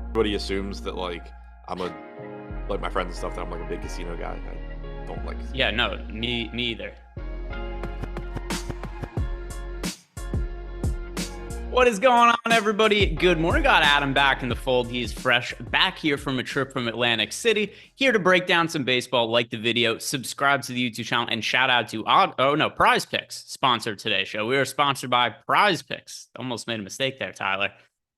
Everybody assumes that I'm a like my friends and stuff that I'm like a big casino guy. I don't like casino. Yeah, no, me either. What is going on, everybody? Good morning. Got Adam back in the fold. He is fresh back here from a trip from Atlantic City, here to break down some baseball. Like the video, subscribe to the YouTube channel, and shout out to Prize Picks, sponsored today's show. We are sponsored by Prize Picks. Almost made a mistake there, Tyler.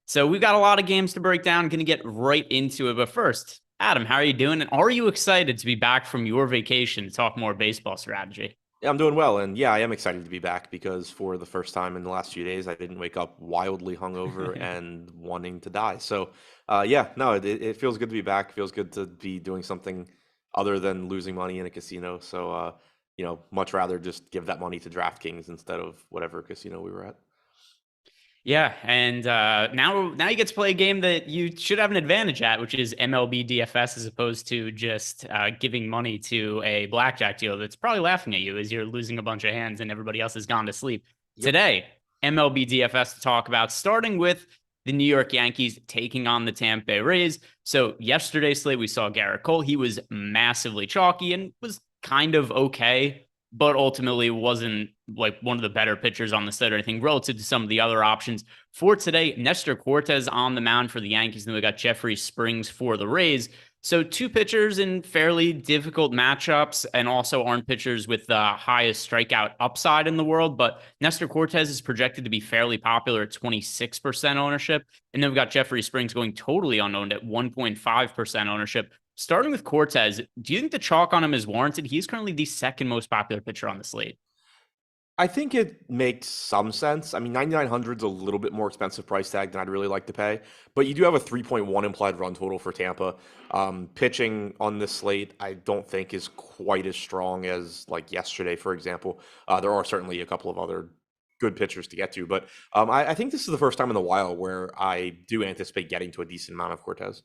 So we've got a lot of games to break down. Going to get right into it. But first, Adam, how are you doing? And are you excited to be back from your vacation to talk more baseball strategy? Yeah, I'm doing well, and yeah, I am excited to be back because for the first time in the last few days, I didn't wake up wildly hungover and wanting to die. So, yeah, no, it feels good to be back. It feels good to be doing something other than losing money in a casino. So, much rather just give that money to DraftKings instead of whatever casino we were at. Yeah, and now you get to play a game that you should have an advantage at, which is MLB DFS, as opposed to just giving money to a blackjack dealer that's probably laughing at you as you're losing a bunch of hands and everybody else has gone to sleep. Yep. Today, MLB DFS to talk about, starting with the New York Yankees taking on the Tampa Bay Rays. So yesterday's slate, we saw Garrett Hill. He was massively chalky and was kind of okay, but ultimately wasn't like one of the better pitchers on the slate or anything relative to some of the other options. For today, Nestor Cortes on the mound for the Yankees. Then we got Jeffrey Springs for the Rays. So two pitchers in fairly difficult matchups, and also aren't pitchers with the highest strikeout upside in the world. But Nestor Cortes is projected to be fairly popular at 26% ownership. And then we've got Jeffrey Springs going totally unowned at 1.5% ownership. Starting with Cortes, do you think the chalk on him is warranted? He's currently the second most popular pitcher on the slate. I think it makes some sense. I mean, 9,900 is a little bit more expensive price tag than I'd really like to pay, but you do have a 3.1 implied run total for Tampa. Pitching on this slate, I don't think is quite as strong as like yesterday, for example. There are certainly a couple of other good pitchers to get to, but I think this is the first time in a while where I do anticipate getting to a decent amount of Cortez.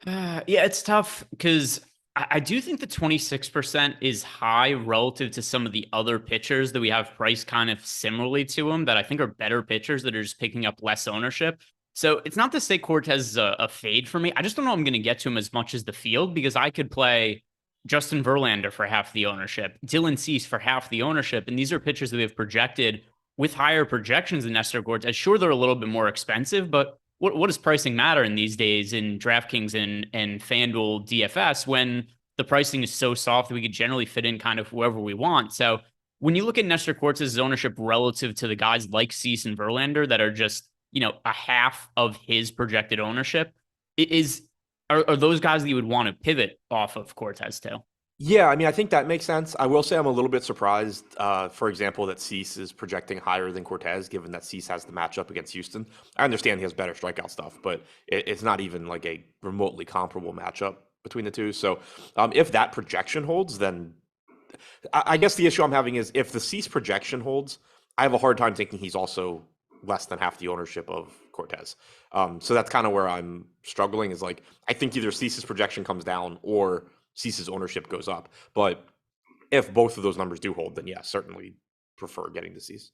Yeah, it's tough because I do think the 26% is high relative to some of the other pitchers that we have priced kind of similarly to him that I think are better pitchers that are just picking up less ownership. So it's not to say Cortez is a fade for me. I just don't know I'm going to get to him as much as the field, because I could play Justin Verlander for half the ownership, Dylan Cease for half the ownership. And these are pitchers that we have projected with higher projections than Nestor Cortez. Sure, they're a little bit more expensive, but what does pricing matter in these days in DraftKings and FanDuel DFS when the pricing is so soft that we could generally fit in kind of whoever we want? So when you look at Nestor Cortez' ownership relative to the guys like Cease and Verlander that are just, a half of his projected ownership, are those guys that you would want to pivot off of Cortez to? Yeah, I mean, I think that makes sense. I will say I'm a little bit surprised, for example, that Cease is projecting higher than Cortez, given that Cease has the matchup against Houston. I understand he has better strikeout stuff, but it's not even like a remotely comparable matchup between the two. So if that projection holds, then I guess the issue I'm having is if the Cease projection holds, I have a hard time thinking he's also less than half the ownership of Cortez. So that's kind of where I'm struggling, is like, I think either Cease's projection comes down or Cease's ownership goes up. But if both of those numbers do hold, then yeah, certainly prefer getting to Cease.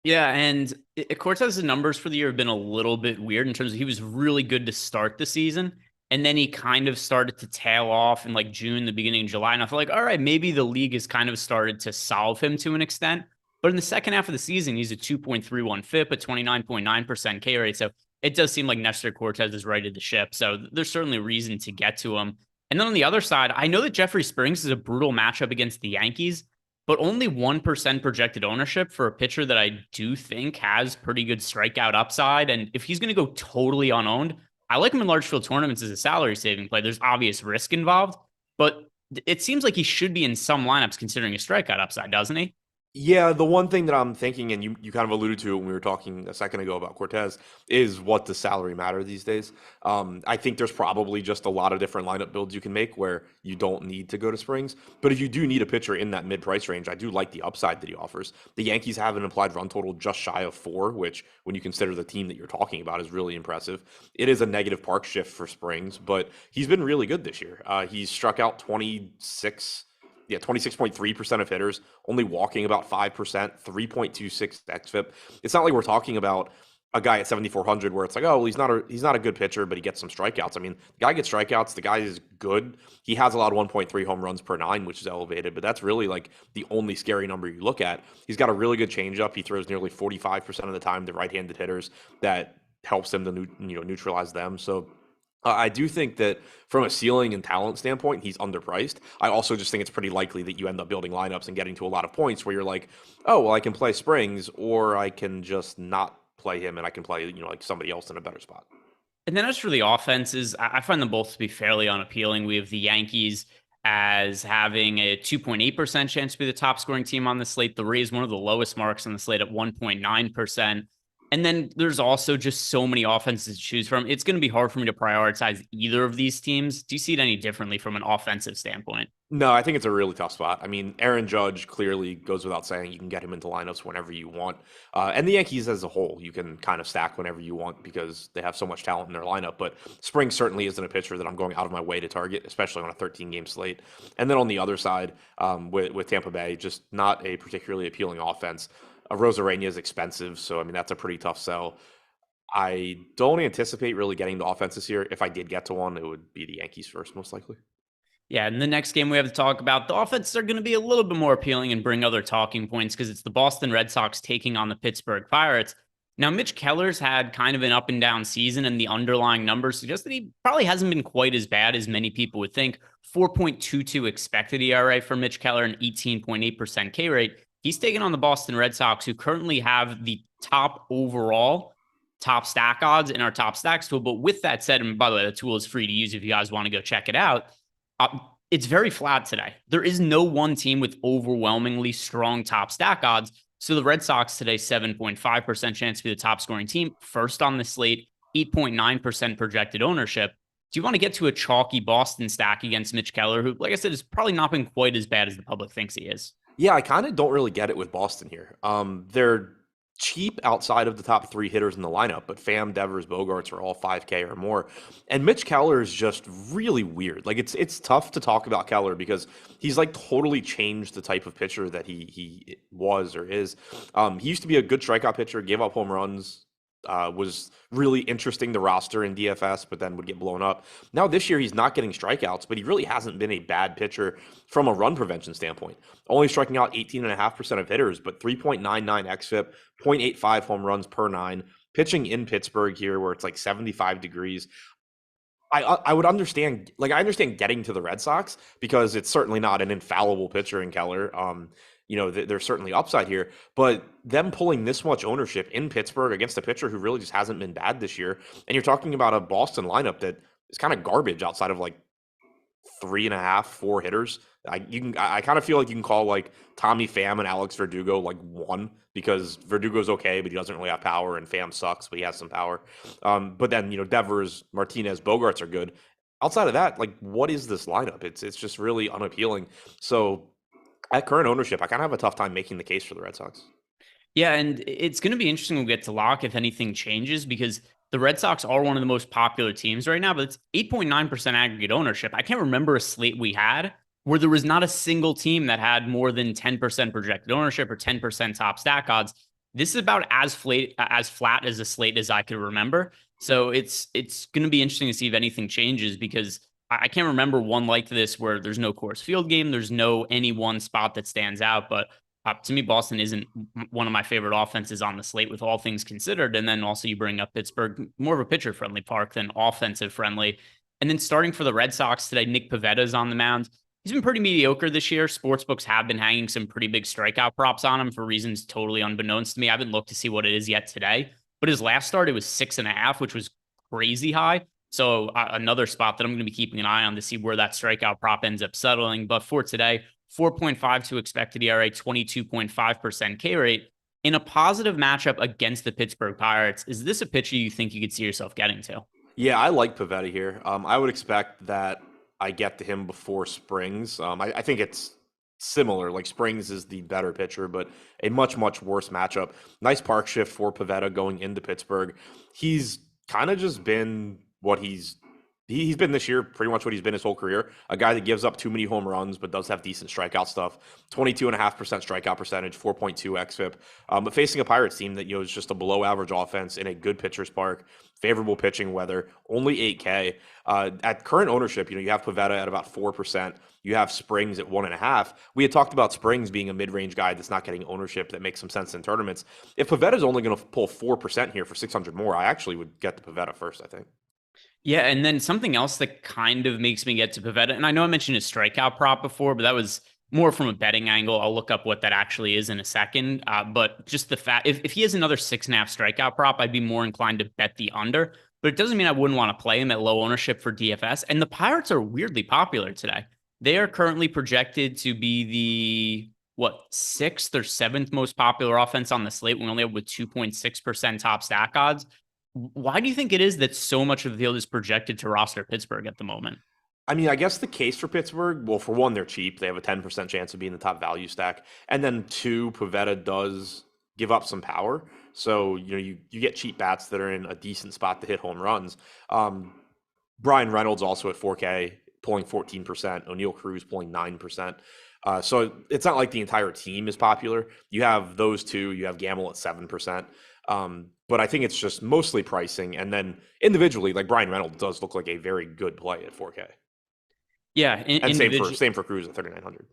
Yeah, and Cortez's numbers for the year have been a little bit weird in terms of he was really good to start the season, and then he kind of started to tail off in like June, the beginning of July. And I feel like, all right, maybe the league has kind of started to solve him to an extent. But in the second half of the season, he's a 2.31 FIP, a 29.9% K rate. So it does seem like Nestor Cortez is righted the ship. So there's certainly reason to get to him. And then on the other side, I know that Jeffrey Springs is a brutal matchup against the Yankees, but only 1% projected ownership for a pitcher that I do think has pretty good strikeout upside. And if he's going to go totally unowned, I like him in large field tournaments as a salary saving play. There's obvious risk involved, but it seems like he should be in some lineups considering his strikeout upside, doesn't he? Yeah, the one thing that I'm thinking, and you kind of alluded to it when we were talking a second ago about Cortez, is what does salary matter these days? I think there's probably just a lot of different lineup builds you can make where you don't need to go to Springs. But if you do need a pitcher in that mid-price range, I do like the upside that he offers. The Yankees have an implied run total just shy of 4, which, when you consider the team that you're talking about, is really impressive. It is a negative park shift for Springs, but he's been really good this year. He's struck out 26.3% of hitters, only walking about 5%, 3.26 xFIP. It's not like we're talking about a guy at 7,400 where it's like, oh, well, he's not a good pitcher, but he gets some strikeouts. I mean, the guy gets strikeouts. The guy is good. He has allowed 1.3 home runs per nine, which is elevated, but that's really like the only scary number you look at. He's got a really good changeup. He throws nearly 45% of the time to right-handed hitters. That helps him to neutralize them. So I do think that from a ceiling and talent standpoint, he's underpriced. I also just think it's pretty likely that you end up building lineups and getting to a lot of points where you're like, oh, well, I can play Springs, or I can just not play him and I can play, like somebody else in a better spot. And then as for the offenses, I find them both to be fairly unappealing. We have the Yankees as having a 2.8% chance to be the top scoring team on the slate. The Rays, one of the lowest marks on the slate at 1.9%. And then there's also just so many offenses to choose from. It's going to be hard for me to prioritize either of these teams. Do you see it any differently from an offensive standpoint? No, I think it's a really tough spot. I mean, Aaron Judge clearly goes without saying. You can get him into lineups whenever you want. And the Yankees as a whole, you can kind of stack whenever you want because they have so much talent in their lineup. But Spring certainly isn't a pitcher that I'm going out of my way to target, especially on a 13-game slate. And then on the other side, with Tampa Bay, just not a particularly appealing offense. Rosarena is expensive, so I mean, that's a pretty tough sell. I don't anticipate really getting the offense this year. If I did get to one, it would be the Yankees first, most likely. Yeah, and the next game we have to talk about, the offenses are going to be a little bit more appealing and bring other talking points because it's the Boston Red Sox taking on the Pittsburgh Pirates. Now, Mitch Keller's had kind of an up and down season, and the underlying numbers suggest that he probably hasn't been quite as bad as many people would think. 4.22 expected ERA for Mitch Keller and 18.8% K rate. He's taken on the Boston Red Sox, who currently have the top overall top stack odds in our top stacks tool. But with that said, and by the way, the tool is free to use if you guys want to go check it out. It's very flat today. There is no one team with overwhelmingly strong top stack odds. So the Red Sox today, 7.5% chance to be the top scoring team, first on the slate, 8.9% projected ownership. Do you want to get to a chalky Boston stack against Mitch Keller, who, like I said, has probably not been quite as bad as the public thinks he is? Yeah, I kind of don't really get it with Boston here. They're cheap outside of the top three hitters in the lineup, but Pham, Devers, Bogarts are all 5K or more. And Mitch Keller is just really weird. Like it's tough to talk about Keller because he's like totally changed the type of pitcher that he was or is. He used to be a good strikeout pitcher, gave up home runs, was really interesting to roster in DFS, but then would get blown up. Now this year he's not getting strikeouts, but he really hasn't been a bad pitcher from a run prevention standpoint. Only striking out 18.5% of hitters, but 3.99 xFIP, 0.85 home runs per nine. Pitching in Pittsburgh here where it's like 75 degrees. I would understand, like I understand getting to the Red Sox because it's certainly not an infallible pitcher in Keller. There's certainly upside here, but them pulling this much ownership in Pittsburgh against a pitcher who really just hasn't been bad this year, and you're talking about a Boston lineup that is kind of garbage outside of like 3.5, 4 hitters. I kind of feel like you can call like Tommy Pham and Alex Verdugo like one because Verdugo's okay, but he doesn't really have power, and Pham sucks, but he has some power. But then Devers, Martinez, Bogarts are good. Outside of that, like what is this lineup? It's just really unappealing. So at current ownership, I kind of have a tough time making the case for the Red Sox. Yeah, and it's going to be interesting when we get to lock if anything changes because the Red Sox are one of the most popular teams right now, but it's 8.9% aggregate ownership. I can't remember a slate we had where there was not a single team that had more than 10% projected ownership or 10% top stack odds. This is about as flat as a slate as I could remember. So it's going to be interesting to see if anything changes because I can't remember one like this where there's no Coors Field game. There's no any one spot that stands out. But to me, Boston isn't one of my favorite offenses on the slate with all things considered. And then also you bring up Pittsburgh, more of a pitcher-friendly park than offensive-friendly. And then starting for the Red Sox today, Nick Pavetta is on the mound. He's been pretty mediocre this year. Sportsbooks have been hanging some pretty big strikeout props on him for reasons totally unbeknownst to me. I haven't looked to see what it is yet today. But his last start, it was 6.5, which was crazy high. So another spot that I'm going to be keeping an eye on to see where that strikeout prop ends up settling. But for today, 4.52 expected ERA, 22.5% K rate in a positive matchup against the Pittsburgh Pirates. Is this a pitcher you think you could see yourself getting to? Yeah, I like Pavetta here. I would expect that I get to him before Springs. I think it's similar. Like Springs is the better pitcher, but a much, much worse matchup. Nice park shift for Pavetta going into Pittsburgh. He's kind of just been what he's He's been this year pretty much what he's been his whole career. A guy that gives up too many home runs, but does have decent strikeout stuff. 22.5% strikeout percentage, 4.2 xFIP. But facing a Pirates team that is just a below average offense in a good pitcher's park, favorable pitching weather, only 8K. At current ownership, you have Pavetta at about 4%. You have Springs at 1.5. We had talked about Springs being a mid-range guy that's not getting ownership that makes some sense in tournaments. If Pavetta's only going to pull 4% here for 600 more, I actually would get the Pavetta first, I think. Yeah, and then something else that kind of makes me get to Pavetta, and I know I mentioned his strikeout prop before, but that was more from a betting angle. I'll look up what that actually is in a second. But just the fact, if he has another 6.5 strikeout prop, I'd be more inclined to bet the under. But it doesn't mean I wouldn't want to play him at low ownership for DFS. And the Pirates are weirdly popular today. They are currently projected to be the sixth or seventh most popular offense on the slate. We only have with 2.6% top stack odds. Why do you think it is that so much of the field is projected to roster Pittsburgh at the moment? I mean, I guess the case for Pittsburgh, well, for one, they're cheap. They have a 10% chance of being the top value stack. And then two, Pavetta does give up some power. So, you get cheap bats that are in a decent spot to hit home runs. Brian Reynolds also at 4K, pulling 14%. O'Neal Cruz pulling 9%. So it's not like the entire team is popular. You have those two. You have Gamble at 7%. But I think it's just mostly pricing. And then individually, like Brian Reynolds does look like a very good play at 4K. Yeah. And same for Cruz at 3,900.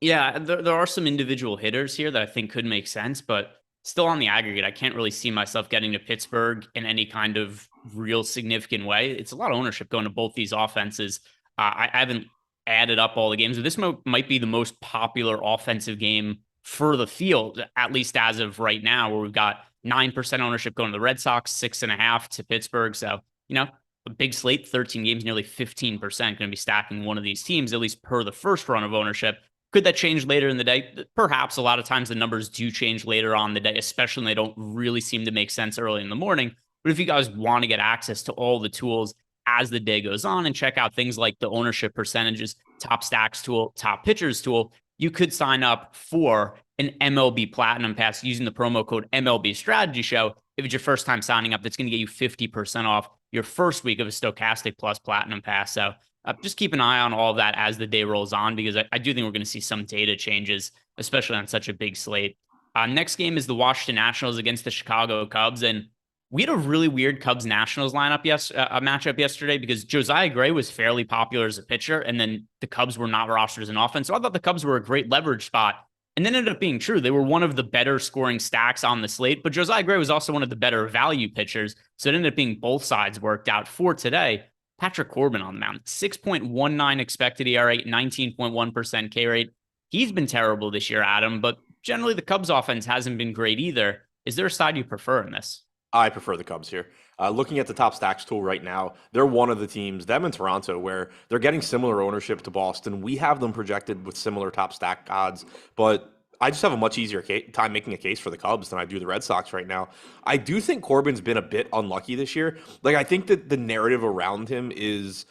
Yeah, there are some individual hitters here that I think could make sense, but still on the aggregate, I can't really see myself getting to Pittsburgh in any kind of real significant way. It's a lot of ownership going to both these offenses. I haven't added up all the games, but this might be the most popular offensive game for the field, at least as of right now, where we've got 9% ownership going to the Red Sox, 6.5 to Pittsburgh. So, a big slate, 13 games, nearly 15% going to be stacking one of these teams, at least per the first run of ownership. Could that change later in the day? Perhaps. A lot of times the numbers do change later on in the day, especially when they don't really seem to make sense early in the morning. But if you guys want to get access to all the tools as the day goes on and check out things like the ownership percentages, top stacks tool, top pitchers tool, you could sign up for an MLB Platinum Pass using the promo code MLB Strategy Show. If it's your first time signing up, that's going to get you 50% off your first week of a Stokastic Plus Platinum Pass. So just keep an eye on all of that as the day rolls on, because I do think we're going to see some data changes, especially on such a big slate. Next game is the Washington Nationals against the Chicago Cubs. And we had a really weird Cubs-Nationals matchup yesterday because Josiah Gray was fairly popular as a pitcher, and then the Cubs were not rostered as an offense. So I thought the Cubs were a great leverage spot. And then ended up being true. They were one of the better scoring stacks on the slate, but Josiah Gray was also one of the better value pitchers. So it ended up being both sides worked out for today. Patrick Corbin on the mound, 6.19 expected ERA, 19.1% K rate. He's been terrible this year, Adam, but generally the Cubs offense hasn't been great either. Is there a side you prefer in this? I prefer the Cubs here. Looking at the top stacks tool right now, they're one of the teams, them and Toronto, where they're getting similar ownership to Boston. We have them projected with similar top stack odds, but I just have a much easier time making a case for the Cubs than I do the Red Sox right now. I do think Corbin's been a bit unlucky this year. Like, I think that the narrative around him is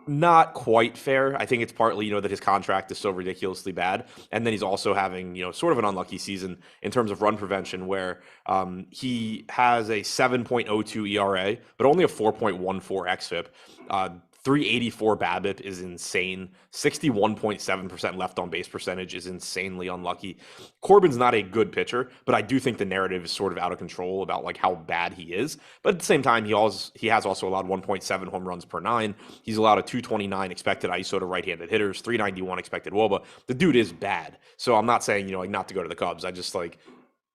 not quite fair. I think it's partly, that his contract is so ridiculously bad. And then he's also having, sort of an unlucky season in terms of run prevention, where he has a 7.02 ERA, but only a 4.14 xFIP. 384 BABIP is insane. 61.7% left on base percentage is insanely unlucky. Corbin's not a good pitcher, but I do think the narrative is sort of out of control about like how bad he is. But at the same time, he has also allowed 1.7 home runs per 9. He's allowed a 229 expected ISO to right-handed hitters, 391 expected WOBA. The dude is bad. So I'm not saying, not to go to the Cubs. I just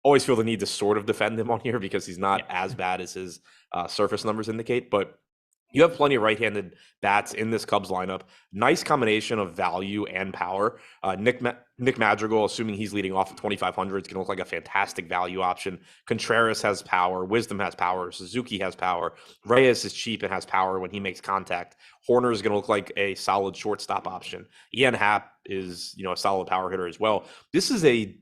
always feel the need to sort of defend him on here because he's not as bad as his surface numbers indicate. But you have plenty of right-handed bats in this Cubs lineup. Nice combination of value and power. Nick Madrigal, assuming he's leading off at 2,500, is going to look like a fantastic value option. Contreras has power. Wisdom has power. Suzuki has power. Reyes is cheap and has power when he makes contact. Horner is going to look like a solid shortstop option. Ian Happ is, a solid power hitter as well. This is a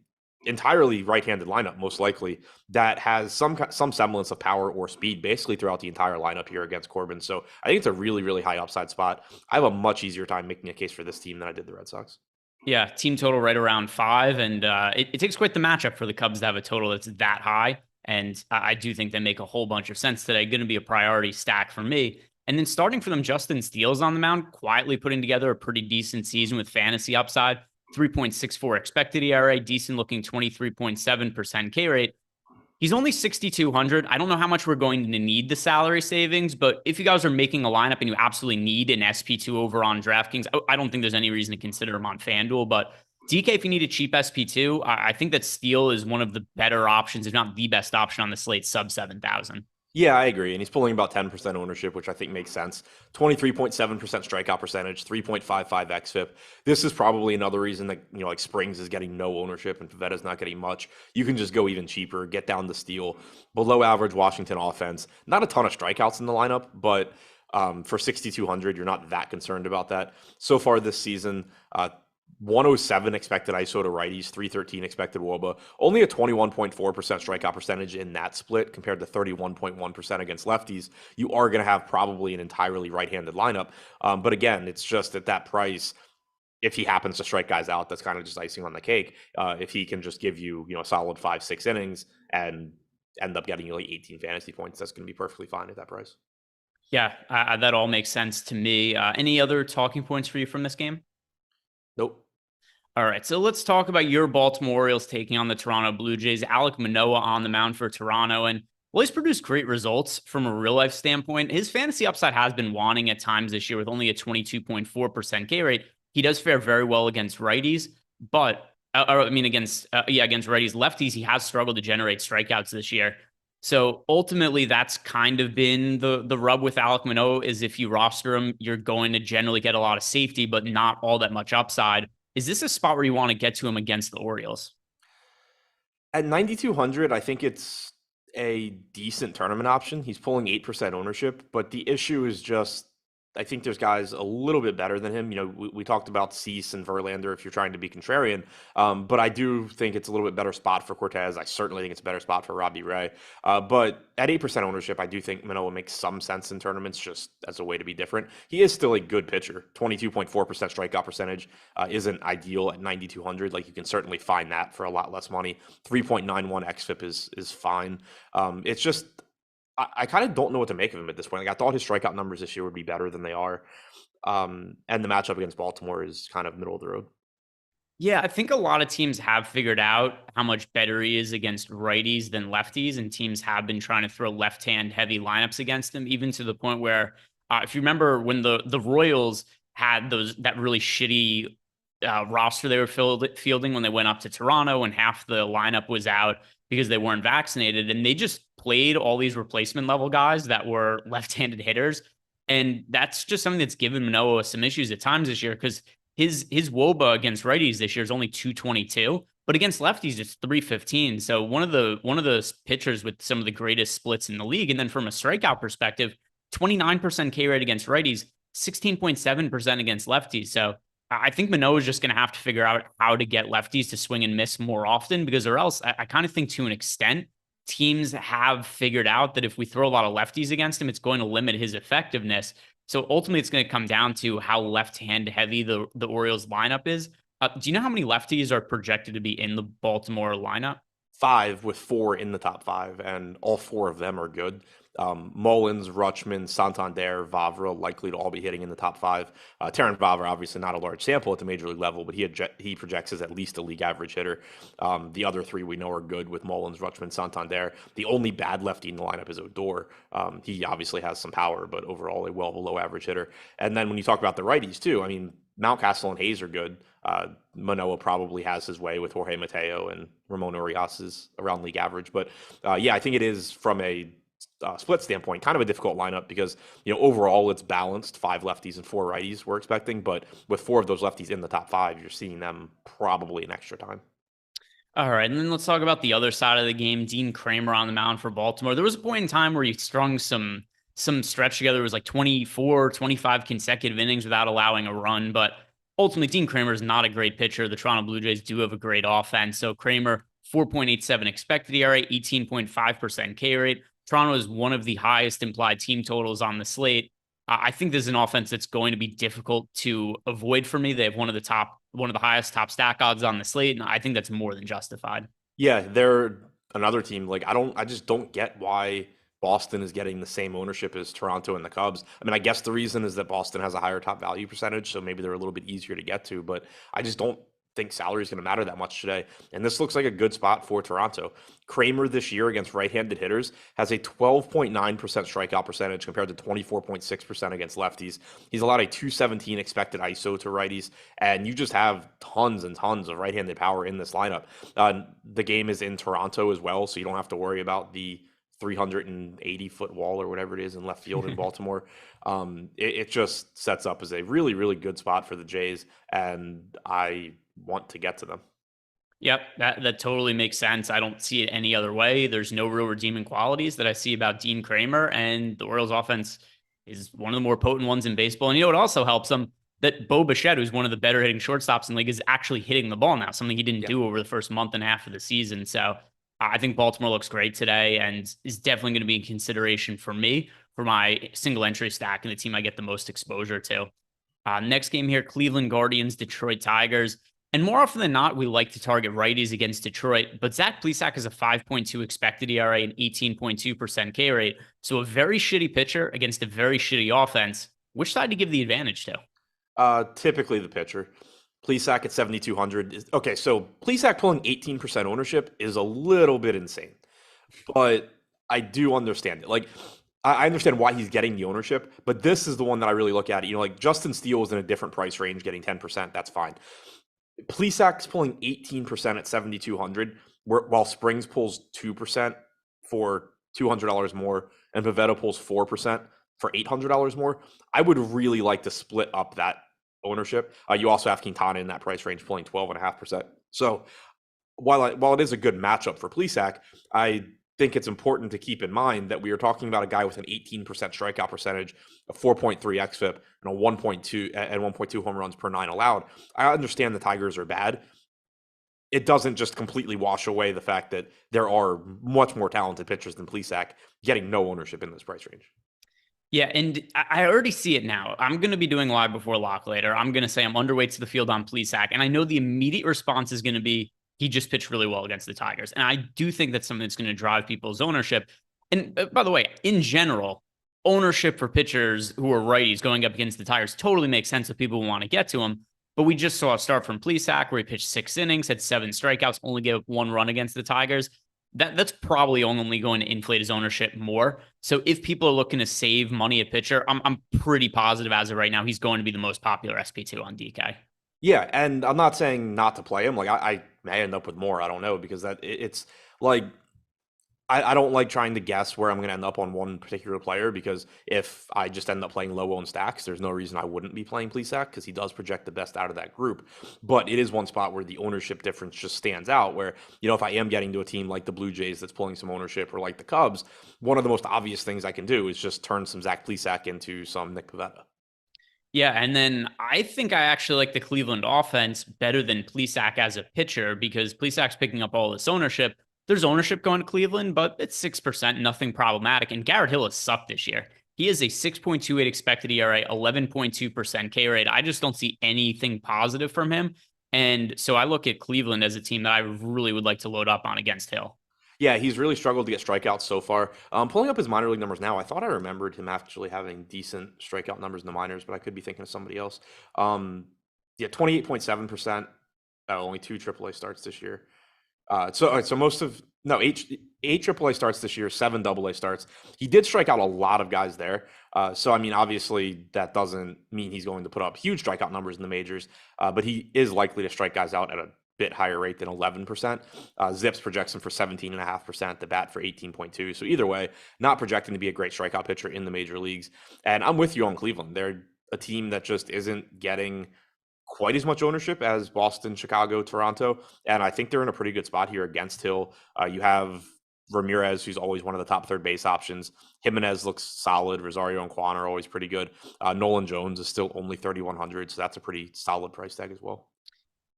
entirely right-handed lineup, most likely, that has some semblance of power or speed basically throughout the entire lineup here against Corbin. So I think it's a really, really high upside spot. I have a much easier time making a case for this team than I did the Red Sox. Yeah, team total right around 5, and it takes quite the matchup for the Cubs to have a total that's that high. And I do think they make a whole bunch of sense today. Going to be a priority stack for me. And then starting for them, Justin Steele's on the mound, quietly putting together a pretty decent season with fantasy upside. 3.64 expected ERA, decent looking 23.7% K rate. He's only 6,200. I don't know how much we're going to need the salary savings, but if you guys are making a lineup and you absolutely need an SP2 over on DraftKings, I don't think there's any reason to consider him on FanDuel. But DK, if you need a cheap SP2, I think that Steele is one of the better options, if not the best option on the slate, sub 7,000. Yeah, I agree. And he's pulling about 10% ownership, which I think makes sense. 23.7% strikeout percentage, 3.55 xFIP. This is probably another reason that, like Springs is getting no ownership and Pavetta's not getting much. You can just go even cheaper, get down the Steele. Below average Washington offense. Not a ton of strikeouts in the lineup, but for 6,200, you're not that concerned about that. So far this season, 107 expected ISO to righties, 313 expected WOBA. Only a 21.4% strikeout percentage in that split compared to 31.1% against lefties. You are going to have probably an entirely right-handed lineup. But again, it's just at that price, if he happens to strike guys out, that's kind of just icing on the cake. If he can just give you, a solid 5-6 innings and end up getting you like 18 fantasy points, that's going to be perfectly fine at that price. Yeah, that all makes sense to me. Any other talking points for you from this game? Nope. All right, so let's talk about your Baltimore Orioles taking on the Toronto Blue Jays. Alek Manoah on the mound for Toronto, and well, he's produced great results from a real-life standpoint. His fantasy upside has been waning at times this year with only a 22.4% K rate. He does fare very well against righties, but against righties. Lefties, he has struggled to generate strikeouts this year. So ultimately, that's kind of been the rub with Alek Manoah, is if you roster him, you're going to generally get a lot of safety, but not all that much upside. Is this a spot where you want to get to him against the Orioles? At 9,200, I think it's a decent tournament option. He's pulling 8% ownership, but the issue is just, I think there's guys a little bit better than him. We talked about Cease and Verlander if you're trying to be contrarian, but I do think it's a little bit better spot for Cortez. I certainly think it's a better spot for Robbie Ray. But at 8% ownership, I do think Manoah makes some sense in tournaments just as a way to be different. He is still a good pitcher. 22.4% strikeout percentage isn't ideal at 9,200. Like, you can certainly find that for a lot less money. 3.91 xFIP is fine. It's just, I kind of don't know what to make of him at this point. Like, I thought his strikeout numbers this year would be better than they are. And the matchup against Baltimore is kind of middle of the road. Yeah, I think a lot of teams have figured out how much better he is against righties than lefties, and teams have been trying to throw left-hand heavy lineups against him, even to the point where, if you remember when the Royals had that really shitty roster they were fielding when they went up to Toronto and half the lineup was out because they weren't vaccinated, and they just played all these replacement level guys that were left-handed hitters. And that's just something that's given Manoah some issues at times this year, because his WOBA against righties this year is only 222, but against lefties it's 315. So one of the pitchers with some of the greatest splits in the league. And then from a strikeout perspective, 29% K rate against righties, 16.7% against lefties. So I think Manoah is just going to have to figure out how to get lefties to swing and miss more often, because or else I kind of think to an extent teams have figured out that if we throw a lot of lefties against him, it's going to limit his effectiveness. So ultimately, it's going to come down to how left-hand heavy the Orioles lineup is. Do you know how many lefties are projected to be in the Baltimore lineup? 5, with 4 in the top 5, and all 4 of them are good. Mullins, Rutschman, Santander, Vavra likely to all be hitting in the top 5. Terran Vavra, obviously not a large sample at the major league level, but he projects as at least a league average hitter. The other 3 we know are good with Mullins, Rutschman, Santander. The only bad lefty in the lineup is Odor. He obviously has some power, but overall a well below average hitter. And then when you talk about the righties too, I mean, Mountcastle and Hayes are good. Manoah probably has his way with Jorge Mateo, and Ramon Urias is around league average. But I think it is, from a split standpoint, kind of a difficult lineup because, overall it's balanced, 5 lefties and 4 righties we're expecting. But with 4 of those lefties in the top 5, you're seeing them probably in extra time. All right, and then let's talk about the other side of the game. Dean Kramer on the mound for Baltimore. There was a point in time where he strung some stretch together. It was like 24, 25 consecutive innings without allowing a run. But ultimately, Dean Kramer is not a great pitcher. The Toronto Blue Jays do have a great offense. So Kramer, 4.87 expected ERA, 18.5% K rate. Toronto is one of the highest implied team totals on the slate. I think this is an offense that's going to be difficult to avoid for me. They have one of the highest top stack odds on the slate, and I think that's more than justified. Yeah, they're another team. Like, I just don't get why Boston is getting the same ownership as Toronto and the Cubs. I mean, I guess the reason is that Boston has a higher top value percentage, so maybe they're a little bit easier to get to, but I just don't think salary is going to matter that much today. And this looks like a good spot for Toronto. Kramer this year against right-handed hitters has a 12.9% strikeout percentage compared to 24.6% against lefties. He's allowed a 217 expected ISO to righties, and you just have tons and tons of right-handed power in this lineup. The game is in Toronto as well, so you don't have to worry about the 380-foot wall or whatever it is in left field in Baltimore. It just sets up as a really, really good spot for the Jays, and I want to get to them. Yep, that totally makes sense. I don't see it any other way. There's no real redeeming qualities that I see about Dean Kramer, and the Orioles offense is one of the more potent ones in baseball. And you know what also helps them? That Bo Bichette, who's one of the better hitting shortstops in the league, is actually hitting the ball now, something he didn't do over the first month and a half of the season. So I think Baltimore looks great today and is definitely going to be in consideration for me for my single entry stack and the team I get the most exposure to. Next game here, Cleveland Guardians, Detroit Tigers. And more often than not, we like to target righties against Detroit, but Zach Plesac has a 5.2 expected ERA and 18.2% K rate. So a very shitty pitcher against a very shitty offense. Which side to give the advantage to? Typically the pitcher. Plesac at 7,200. Okay, so Plesac pulling 18% ownership is a little bit insane, but I do understand it. Like, I understand why he's getting the ownership, but this is the one that I really look at. You know, like Justin Steele was in a different price range, getting 10%. That's fine. Plesac's pulling 18% at 7,200, while Springs pulls 2% for $200 more, and Pavetta pulls 4% for $800 more. I would really like to split up that ownership. You also have Quintana in that price range pulling 12.5%. So while it is a good matchup for Plesac, I think it's important to keep in mind that we are talking about a guy with an 18% strikeout percentage, a 4.3 xFIP, and a 1.2 home runs per 9 allowed. I understand the Tigers are bad. It doesn't just completely wash away the fact that there are much more talented pitchers than Plesac getting no ownership in this price range. Yeah, and I already see it now. I'm going to be doing live before lock later. I'm going to say I'm underweight to the field on Plesac, and I know the immediate response is going to be he just pitched really well against the Tigers. And I do think that's something that's going to drive people's ownership. And by the way, in general, ownership for pitchers who are righties going up against the Tigers totally makes sense if people want to get to them. But we just saw a start from Plesac where he pitched 6 innings, had 7 strikeouts, only gave up 1 run against the Tigers. That's probably only going to inflate his ownership more. So if people are looking to save money at pitcher, I'm pretty positive as of right now, he's going to be the most popular SP2 on DK. Yeah, and I'm not saying not to play him. Like I may end up with more. I don't know, because it's like I don't like trying to guess where I'm going to end up on one particular player, because if I just end up playing low owned stacks, there's no reason I wouldn't be playing Plesac, because he does project the best out of that group. But it is one spot where the ownership difference just stands out, where, you know, if I am getting to a team like the Blue Jays that's pulling some ownership, or like the Cubs, one of the most obvious things I can do is just turn some Zach Plesac into some Nick Pavetta. Yeah, and then I think I actually like the Cleveland offense better than Plesac as a pitcher, because Plesac's picking up all this ownership. There's ownership going to Cleveland, but it's 6%, nothing problematic. And Garrett Hill has sucked this year. He is a 6.28 expected ERA, 11.2% K rate. I just don't see anything positive from him. And so I look at Cleveland as a team that I really would like to load up on against Hill. Yeah, he's really struggled to get strikeouts so far. Pulling up his minor league numbers now, I thought I remembered him actually having decent strikeout numbers in the minors, but I could be thinking of somebody else. Yeah, 28.7%, only 2 AAA starts this year. So most of eight AAA starts this year, 7 AA starts. He did strike out a lot of guys there. So I mean, obviously that doesn't mean he's going to put up huge strikeout numbers in the majors, but he is likely to strike guys out at a bit higher rate than 11%. Zips projects him for 17.5%, the bat for 18.2. So either way, not projecting to be a great strikeout pitcher in the major leagues. And I'm with you on Cleveland. They're a team that just isn't getting quite as much ownership as Boston, Chicago, Toronto. And I think they're in a pretty good spot here against Hill. You have Ramirez, who's always one of the top third base options. Jimenez looks solid. Rosario and Kwan are always pretty good. Nolan Jones is still only 3,100, so that's a pretty solid price tag as well.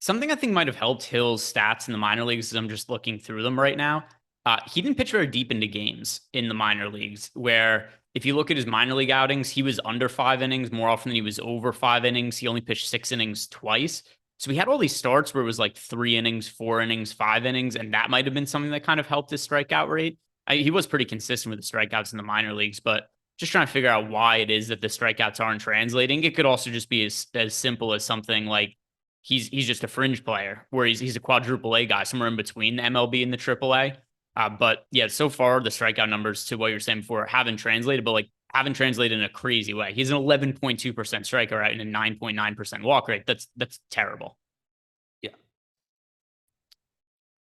Something I think might have helped Hill's stats in the minor leagues, as I'm just looking through them right now. He didn't pitch very deep into games in the minor leagues, where if you look at his minor league outings, he was under 5 innings more often than he was over 5 innings. He only pitched 6 innings twice. So he had all these starts where it was like 3 innings, 4 innings, 5 innings, and that might have been something that kind of helped his strikeout rate. He was pretty consistent with the strikeouts in the minor leagues, but just trying to figure out why it is that the strikeouts aren't translating. It could also just be as simple as something like he's just a fringe player where he's a quadruple A guy, somewhere in between the MLB and the triple A. But yeah, so far the strikeout numbers, to what you were saying before, haven't translated, but like haven't translated in a crazy way. He's an 11.2% striker rate and a 9.9% walk rate. That's terrible. Yeah.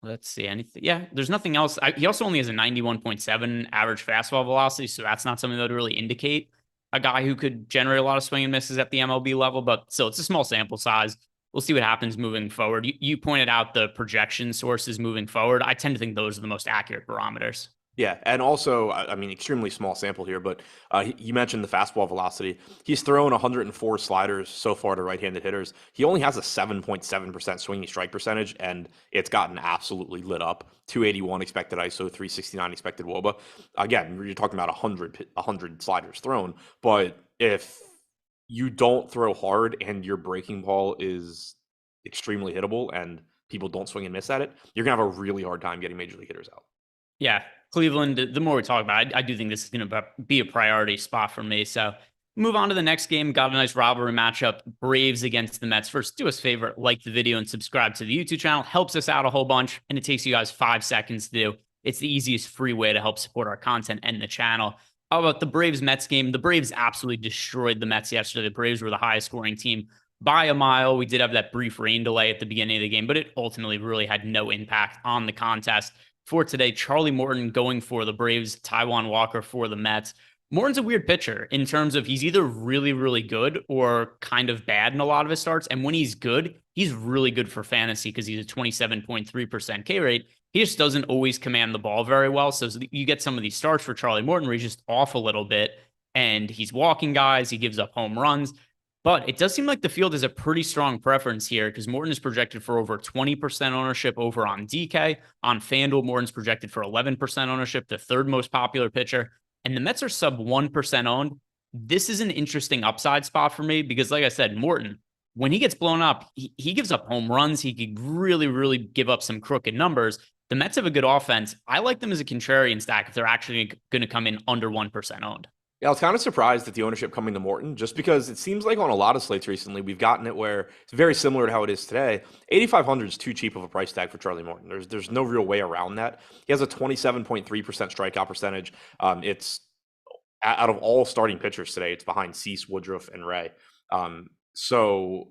Let's see anything. Yeah, there's nothing else. He also only has a 91.7 average fastball velocity, so that's not something that would really indicate a guy who could generate a lot of swing and misses at the MLB level. But still, it's a small sample size. We'll see what happens moving forward. You pointed out the projection sources moving forward. I tend to think those are the most accurate barometers. Yeah, and also, I mean, extremely small sample here, but you mentioned the fastball velocity. He's thrown 104 sliders so far to right-handed hitters. He only has a 7.7% swinging strike percentage, and it's gotten absolutely lit up. 281 expected ISO, 369 expected WOBA. Again, you're talking about 100 sliders thrown, but if you don't throw hard and your breaking ball is extremely hittable and people don't swing and miss at it, you're going to have a really hard time getting major league hitters out. Yeah, Cleveland, the more we talk about it, I do think this is going to be a priority spot for me. So move on to the next game. Got a nice rivalry matchup. Braves against the Mets. First, do us a favor, like the video and subscribe to the YouTube channel. Helps us out a whole bunch, and it takes you guys 5 seconds to do. It's the easiest free way to help support our content and the channel. How about the Braves-Mets game? The Braves absolutely destroyed the Mets yesterday. The Braves were the highest scoring team by a mile. We did have that brief rain delay at the beginning of the game, but it ultimately really had no impact on the contest. For today, Charlie Morton going for the Braves, Taijuan Walker for the Mets. Morton's a weird pitcher in terms of he's either really, really good or kind of bad in a lot of his starts. And when he's good, he's really good for fantasy because he's a 27.3% K rate. He just doesn't always command the ball very well. So you get some of these starts for Charlie Morton where he's just off a little bit and he's walking guys, he gives up home runs. But it does seem like the field is a pretty strong preference here because Morton is projected for over 20% ownership over on DK. On FanDuel, Morton's projected for 11% ownership, the third most popular pitcher. And the Mets are sub 1% owned. This is an interesting upside spot for me because, like I said, Morton, when he gets blown up, he gives up home runs. He could really, really give up some crooked numbers. The Mets have a good offense. I like them as a contrarian stack if they're actually going to come in under 1% owned. Yeah, I was kind of surprised at the ownership coming to Morton, just because it seems like on a lot of slates recently, we've gotten it where it's very similar to how it is today. 8,500 is too cheap of a price tag for Charlie Morton. There's no real way around that. He has a 27.3% strikeout percentage. It's out of all starting pitchers today, it's behind Cease, Woodruff, and Ray. So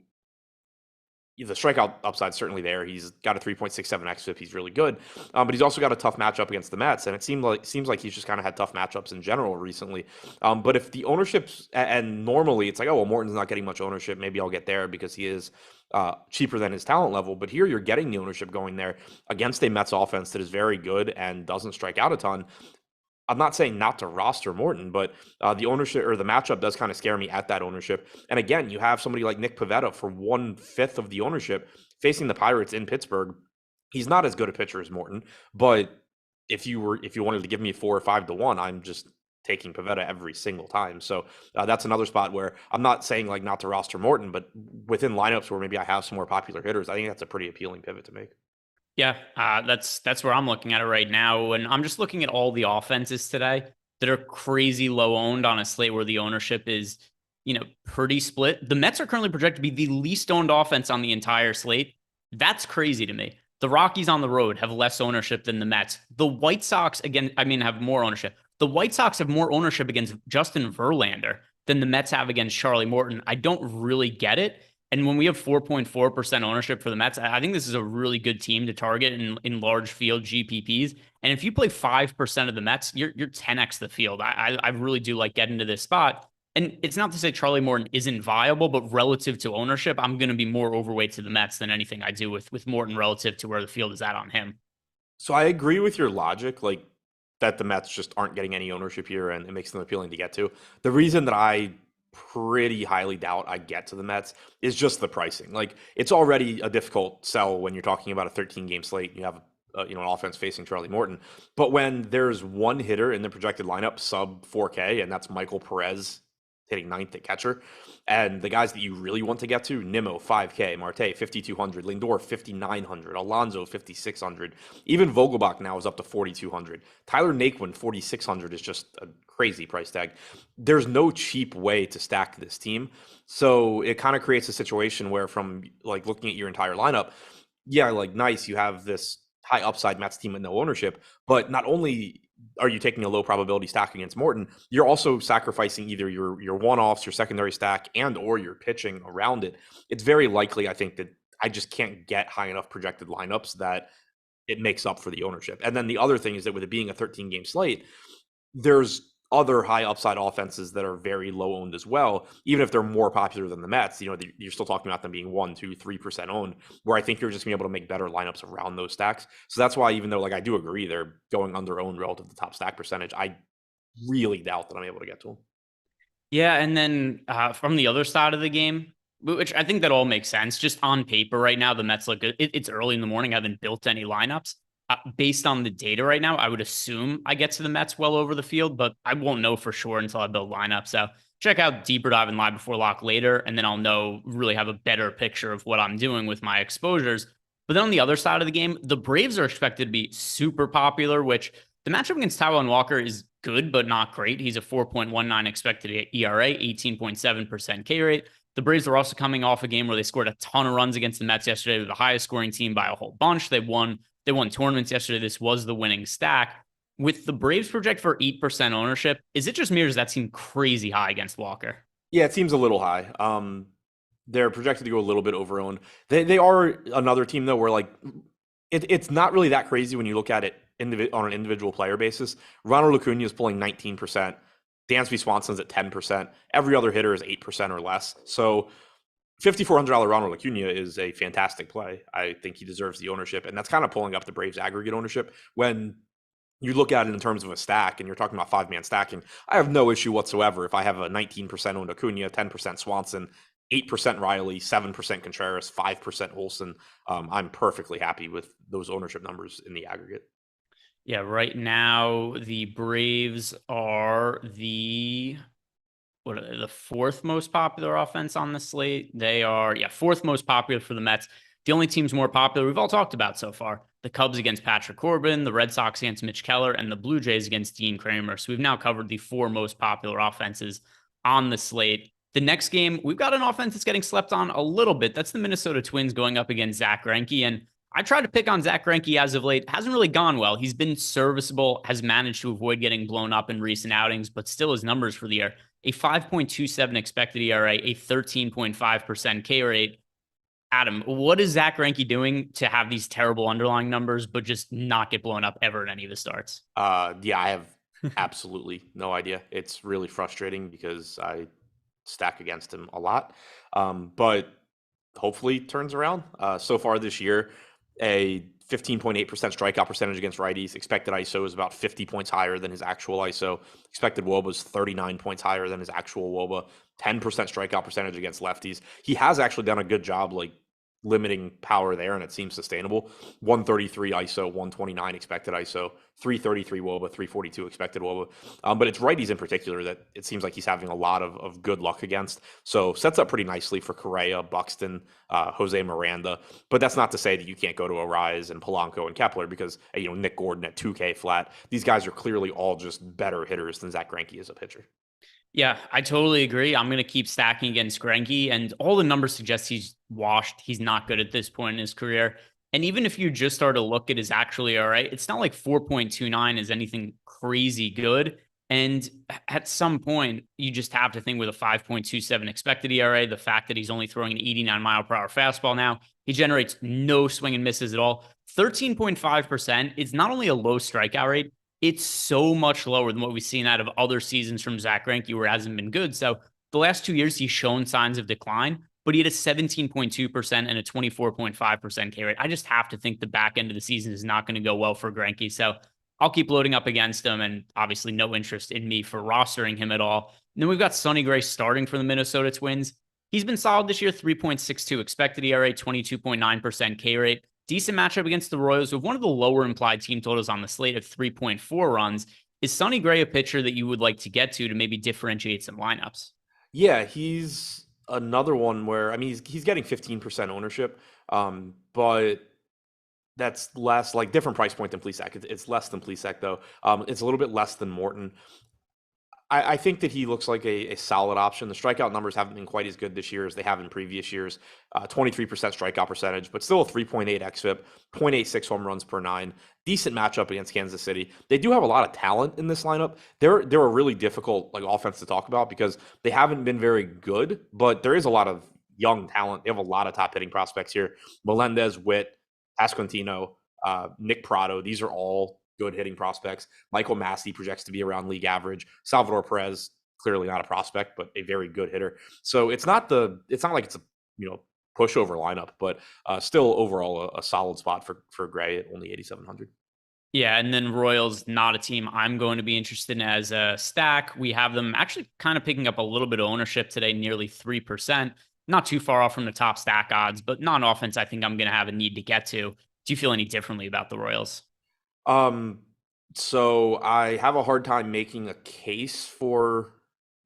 the strikeout upside certainly there. He's got a 3.67 xFIP. He's really good, but he's also got a tough matchup against the Mets, and it seems like he's just kind of had tough matchups in general recently. But if the ownership's and normally it's like, oh well, Morton's not getting much ownership, maybe I'll get there because he is cheaper than his talent level. But here you're getting the ownership going there against a Mets offense that is very good and doesn't strike out a ton. I'm not saying not to roster Morton, but the ownership or the matchup does kind of scare me at that ownership. And again, you have somebody like Nick Pavetta for 1/5 of the ownership facing the Pirates in Pittsburgh. He's not as good a pitcher as Morton, but if you wanted to give me 4 or 5 to 1, I'm just taking Pavetta every single time. So that's another spot where I'm not saying like not to roster Morton, but within lineups where maybe I have some more popular hitters, I think that's a pretty appealing pivot to make. Yeah, that's where I'm looking at it right now. And I'm just looking at all the offenses today that are crazy low owned on a slate where the ownership is, pretty split. The Mets are currently projected to be the least owned offense on the entire slate. That's crazy to me. The Rockies on the road have less ownership than the Mets. The White Sox, have more ownership. The White Sox have more ownership against Justin Verlander than the Mets have against Charlie Morton. I don't really get it. And when we have 4.4% ownership for the Mets, I think this is a really good team to target in large field GPPs. And if you play 5% of the Mets, you're 10x the field. I really do like getting to this spot. And it's not to say Charlie Morton isn't viable, but relative to ownership, I'm going to be more overweight to the Mets than anything I do with Morton relative to where the field is at on him. So I agree with your logic, like that the Mets just aren't getting any ownership here and it makes them appealing to get to. The reason that I pretty highly doubt I get to the Mets is just the pricing. Like it's already a difficult sell when you're talking about a 13-game slate. You have an offense facing Charlie Morton, but when there's one hitter in the projected lineup sub 4K, and that's Michael Perez hitting ninth at catcher. And the guys that you really want to get to, Nimmo, 5K, Marte, 5,200, Lindor, 5,900, Alonso, 5,600. Even Vogelbach now is up to 4,200. Tyler Naquin, 4,600 is just a crazy price tag. There's no cheap way to stack this team. So it kind of creates a situation where from like looking at your entire lineup, yeah, like nice, you have this high upside Mets team with no ownership, but not only are you taking a low probability stack against Morton, you're also sacrificing either your one-offs, your secondary stack, and or your pitching around it. It's very likely, I think, that I just can't get high enough projected lineups that it makes up for the ownership. And then the other thing is that with it being a 13-game slate, there's other high upside offenses that are very low owned as well, even if they're more popular than the Mets. You know, you're still talking about them being 1, 2, 3% owned, where I think you're just gonna be able to make better lineups around those stacks. So that's why, even though like I do agree they're going under owned relative to top stack percentage, I really doubt that I'm able to get to them. Yeah, and then from the other side of the game, which I think that all makes sense. Just on paper right now, the Mets look good. It's early in the morning. I haven't built any lineups. Based on the data right now, I would assume I get to the Mets well over the field, but I won't know for sure until I build lineups. So check out Deeper Dive and Live Before Lock later, and then I'll know, really have a better picture of what I'm doing with my exposures. But then on the other side of the game, the Braves are expected to be super popular, which the matchup against Taijuan Walker is good, but not great. He's a 4.19 expected ERA, 18.7% K rate. The Braves were also coming off a game where they scored a ton of runs against the Mets yesterday. They're the highest scoring team by a whole bunch. They won tournaments yesterday. This was the winning stack. With the Braves project for 8% ownership, is it just me or does that seem crazy high against Walker? Yeah, it seems a little high. They're projected to go a little bit over owned. They are another team though where like it's not really that crazy when you look at it on an individual player basis. Ronald Acuna is pulling 19%. Dansby Swanson's at 10%. Every other hitter is 8% or less. So $5,400 Ronald Acuna is a fantastic play. I think he deserves the ownership, and that's kind of pulling up the Braves aggregate ownership. When you look at it in terms of a stack and you're talking about 5-man stacking, I have no issue whatsoever if I have a 19% owned Acuna, 10% Swanson, 8% Riley, 7% Contreras, 5% Olsen. I'm perfectly happy with those ownership numbers in the aggregate. Yeah, right now the Braves are the fourth most popular offense on the slate. They are, fourth most popular for the Mets. The only teams more popular we've all talked about so far: the Cubs against Patrick Corbin, the Red Sox against Mitch Keller, and the Blue Jays against Dean Kramer. So we've now covered the 4 most popular offenses on the slate. The next game, we've got an offense that's getting slept on a little bit. That's the Minnesota Twins going up against Zach Greinke. And I tried to pick on Zach Greinke as of late. Hasn't really gone well. He's been serviceable, has managed to avoid getting blown up in recent outings, but still his numbers for the year: a 5.27 expected ERA, a 13.5% K rate. Adam, what is Zach Greinke doing to have these terrible underlying numbers, but just not get blown up ever in any of the starts? Yeah, I have absolutely no idea. It's really frustrating because I stack against him a lot. But hopefully turns around. So far this year, a 15.8% strikeout percentage against righties. Expected ISO is about 50 points higher than his actual ISO. Expected WOBA is 39 points higher than his actual WOBA. 10% strikeout percentage against lefties. He has actually done a good job like limiting power there, and it seems sustainable. 133 ISO, 129 expected ISO, 333 WOBA, 342 expected WOBA. But it's righties in particular that it seems like he's having a lot of good luck against. So sets up pretty nicely for Correa, Buxton, Jose Miranda. But that's not to say that you can't go to Ariz and Polanco and Kepler, because Nick Gordon at 2K flat. These guys are clearly all just better hitters than Zach Greinke as a pitcher. Yeah, I totally agree. I'm going to keep stacking against Greinke, and all the numbers suggest he's washed. He's not good at this point in his career. And even if you just start to look at his actually ERA, it's not like 4.29 is anything crazy good. And at some point, you just have to think with a 5.27 expected ERA, the fact that he's only throwing an 89 mile per hour fastball now, he generates no swing and misses at all. 13.5% is not only a low strikeout rate, it's so much lower than what we've seen out of other seasons from Zach Greinke where it hasn't been good. So the last 2 years, he's shown signs of decline, but he had a 17.2% and a 24.5% K rate. I just have to think the back end of the season is not going to go well for Greinke. So I'll keep loading up against him, and obviously no interest in me for rostering him at all. And then we've got Sonny Gray starting for the Minnesota Twins. He's been solid this year: 3.62 expected ERA, 22.9% K rate. Decent matchup against the Royals with one of the lower implied team totals on the slate of 3.4 runs. Is Sonny Gray a pitcher that you would like to get to maybe differentiate some lineups? Yeah, he's another one where I mean he's getting 15% ownership, but that's less like different price point than Plesac. It's less than Plesac though. It's a little bit less than Morton. I think that he looks like a solid option. The strikeout numbers haven't been quite as good this year as they have in previous years. 23% strikeout percentage, but still a 3.8 xFIP, 0.86 home runs per nine. Decent matchup against Kansas City. They do have a lot of talent in this lineup. They're a really difficult like offense to talk about because they haven't been very good, but there is a lot of young talent. They have a lot of top hitting prospects here. Melendez, Witt, Pasquantino, Nick Prado. These are all good hitting prospects. Michael Massey projects to be around league average. Salvador Perez, clearly not a prospect, but a very good hitter. So it's not like it's a pushover lineup, but still overall a solid spot for Gray at only 8,700. Yeah, and then Royals, not a team I'm going to be interested in as a stack. We have them actually kind of picking up a little bit of ownership today, nearly 3%. Not too far off from the top stack odds, but non-offense I think I'm going to have a need to get to. Do you feel any differently about the Royals? So I have a hard time making a case for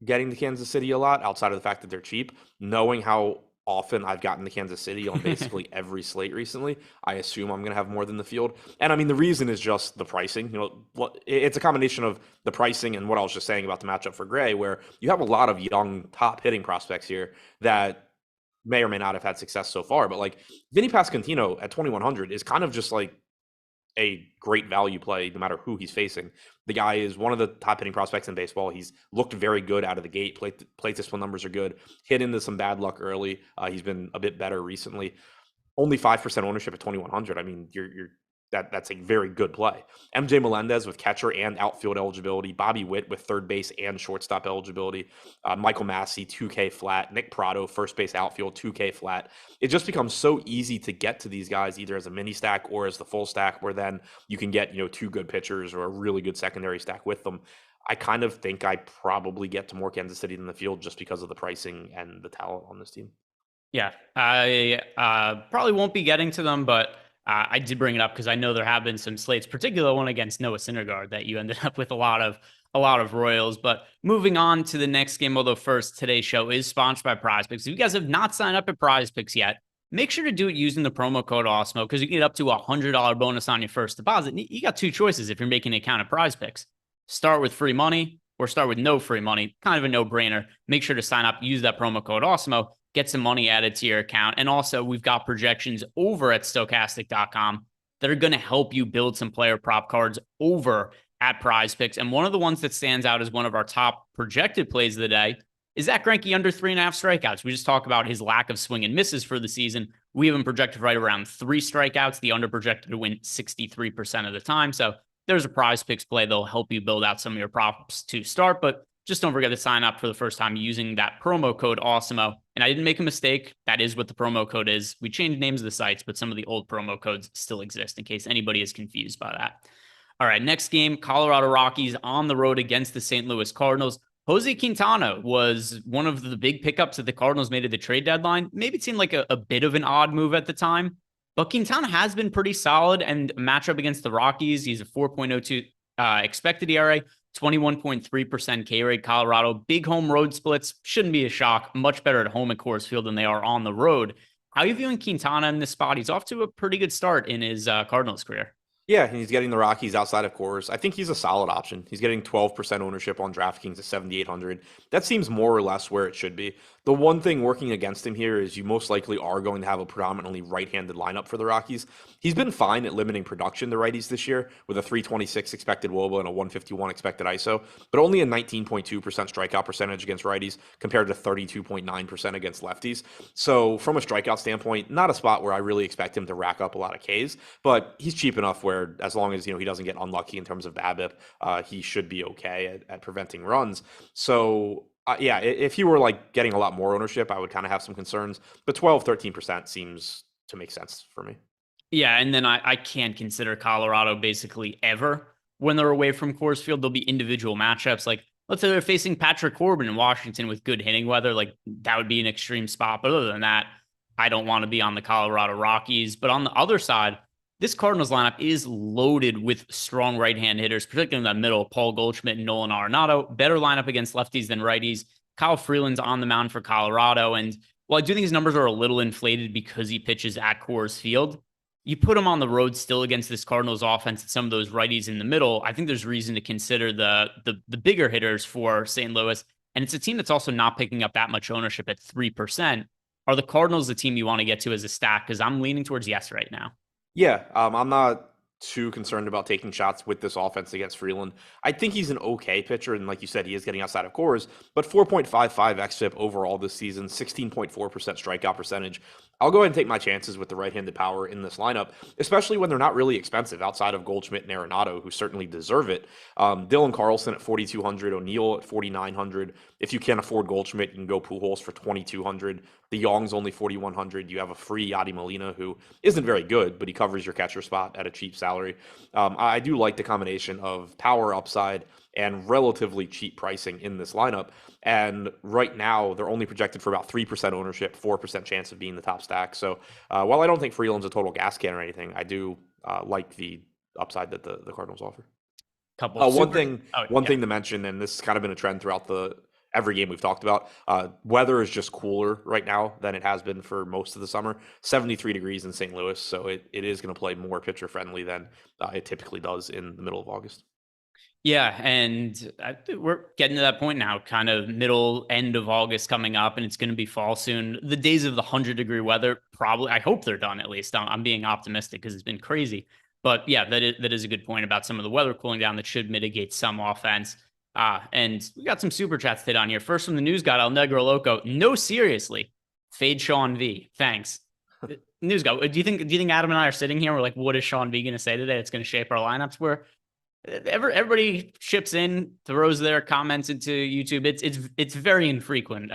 getting to Kansas City a lot outside of the fact that they're cheap. Knowing how often I've gotten to Kansas City on basically every slate recently, I assume I'm going to have more than the field. And I mean, the reason is just the pricing. It's a combination of the pricing and what I was just saying about the matchup for Gray, where you have a lot of young top hitting prospects here that may or may not have had success so far. But like Vinny Pasquantino at 2,100 is kind of just like a great value play no matter who he's facing. The guy is one of the top hitting prospects in baseball. He's looked very good out of the gate. Plate discipline numbers are good. Hit into some bad luck early. He's been a bit better recently. Only 5% ownership at 2,100. I mean, that's a very good play. MJ Melendez with catcher and outfield eligibility. Bobby Witt with third base and shortstop eligibility. Michael Massey, 2K flat. Nick Prado, first base outfield, 2K flat. It just becomes so easy to get to these guys either as a mini stack or as the full stack, where then you can get, two good pitchers or a really good secondary stack with them. I kind of think I probably get to more Kansas City than the field just because of the pricing and the talent on this team. Yeah, I probably won't be getting to them, but I did bring it up because I know there have been some slates, particularly one against Noah Syndergaard, that you ended up with a lot of Royals. But moving on to the next game, although first, today's show is sponsored by Prize Picks. If you guys have not signed up at Prize Picks yet, make sure to do it using the promo code Awesemo because you can get up to $100 bonus on your first deposit. You got two choices if you're making an account at Prize Picks: start with free money or start with no free money. Kind of a no-brainer. Make sure to sign up, use that promo code Awesemo, get some money added to your account. And also, we've got projections over at Stokastic.com that are going to help you build some player prop cards over at Prize Picks. And one of the ones that stands out as one of our top projected plays of the day is Zack Greinke under 3.5 strikeouts. We just talked about his lack of swing and misses for the season. We have him projected right around 3 strikeouts. The under projected to win 63% of the time. So there's a Prize Picks play that'll help you build out some of your props to start. But just don't forget to sign up for the first time using that promo code Awesemo. And I didn't make a mistake. That is what the promo code is. We changed names of the sites, but some of the old promo codes still exist in case anybody is confused by that. All right, next game, Colorado Rockies on the road against the St. Louis Cardinals. Jose Quintana was one of the big pickups that the Cardinals made at the trade deadline. Maybe it seemed like a bit of an odd move at the time, but Quintana has been pretty solid, and a matchup against the Rockies, he's a 4.02 expected ERA, 21.3% K rate. Colorado, big home road splits. Shouldn't be a shock. Much better at home at Coors Field than they are on the road. How are you viewing Quintana in this spot? He's off to a pretty good start in his Cardinals career. Yeah, he's getting the Rockies outside of Coors. I think he's a solid option. He's getting 12% ownership on DraftKings at 7,800. That seems more or less where it should be. The one thing working against him here is you most likely are going to have a predominantly right-handed lineup for the Rockies. He's been fine at limiting production to righties this year with a 326 expected WOBA and a 151 expected ISO, but only a 19.2% strikeout percentage against righties compared to 32.9% against lefties. So from a strikeout standpoint, not a spot where I really expect him to rack up a lot of Ks, but he's cheap enough where as long as he doesn't get unlucky in terms of BABIP, he should be okay at preventing runs. So yeah, if he were like getting a lot more ownership, I would kind of have some concerns, but 13% seems to make sense for me. Yeah, and then I can't consider Colorado basically ever when they're away from Coors Field. There'll be individual matchups. Like, let's say they're facing Patrick Corbin in Washington with good hitting weather. Like, that would be an extreme spot. But other than that, I don't want to be on the Colorado Rockies. But on the other side, this Cardinals lineup is loaded with strong right-hand hitters, particularly in the middle. Paul Goldschmidt and Nolan Arenado. Better lineup against lefties than righties. Kyle Freeland's on the mound for Colorado. And while I do think his numbers are a little inflated because he pitches at Coors Field, you put him on the road still against this Cardinals offense and some of those righties in the middle. I think there's reason to consider the bigger hitters for St. Louis. And it's a team that's also not picking up that much ownership at 3%. Are the Cardinals the team you want to get to as a stack? Because I'm leaning towards yes right now. Yeah, I'm not too concerned about taking shots with this offense against Freeland. I think he's an okay pitcher, and like you said, he is getting outside of cores, but 4.55 xFIP overall this season, 16.4% strikeout percentage. I'll go ahead and take my chances with the right-handed power in this lineup, especially when they're not really expensive outside of Goldschmidt and Arenado, who certainly deserve it. Dylan Carlson at 4,200, O'Neill at 4,900. If you can't afford Goldschmidt, you can go Pujols for 2,200. The Young's only 4,100. You have a free Yadi Molina, who isn't very good, but he covers your catcher spot at a cheap salary. I do like the combination of power upside and relatively cheap pricing in this lineup. And right now, they're only projected for about 3% ownership, 4% chance of being the top stack. So while I don't think Freeland's a total gas can or anything, I do like the upside that the Cardinals offer. One thing to mention, and this has kind of been a trend throughout every game we've talked about. Weather is just cooler right now than it has been for most of the summer. 73 degrees in St. Louis, so it is going to play more pitcher friendly than it typically does in the middle of August. Yeah, and we're getting to that point now, kind of middle, end of August coming up, and it's going to be fall soon. The days of the 100-degree weather, probably, I hope they're done at least. I'm being optimistic because it's been crazy. But yeah, that is a good point about some of the weather cooling down that should mitigate some offense. And we got some super chats hit on here. First from the news guy, El Negro Loco. No, seriously, fade Sean V. Thanks. News guy, do you think Adam and I are sitting here? We're like, what is Sean V going to say today? It's going to shape our lineups. Where everybody ships in, throws their comments into YouTube. It's very infrequent,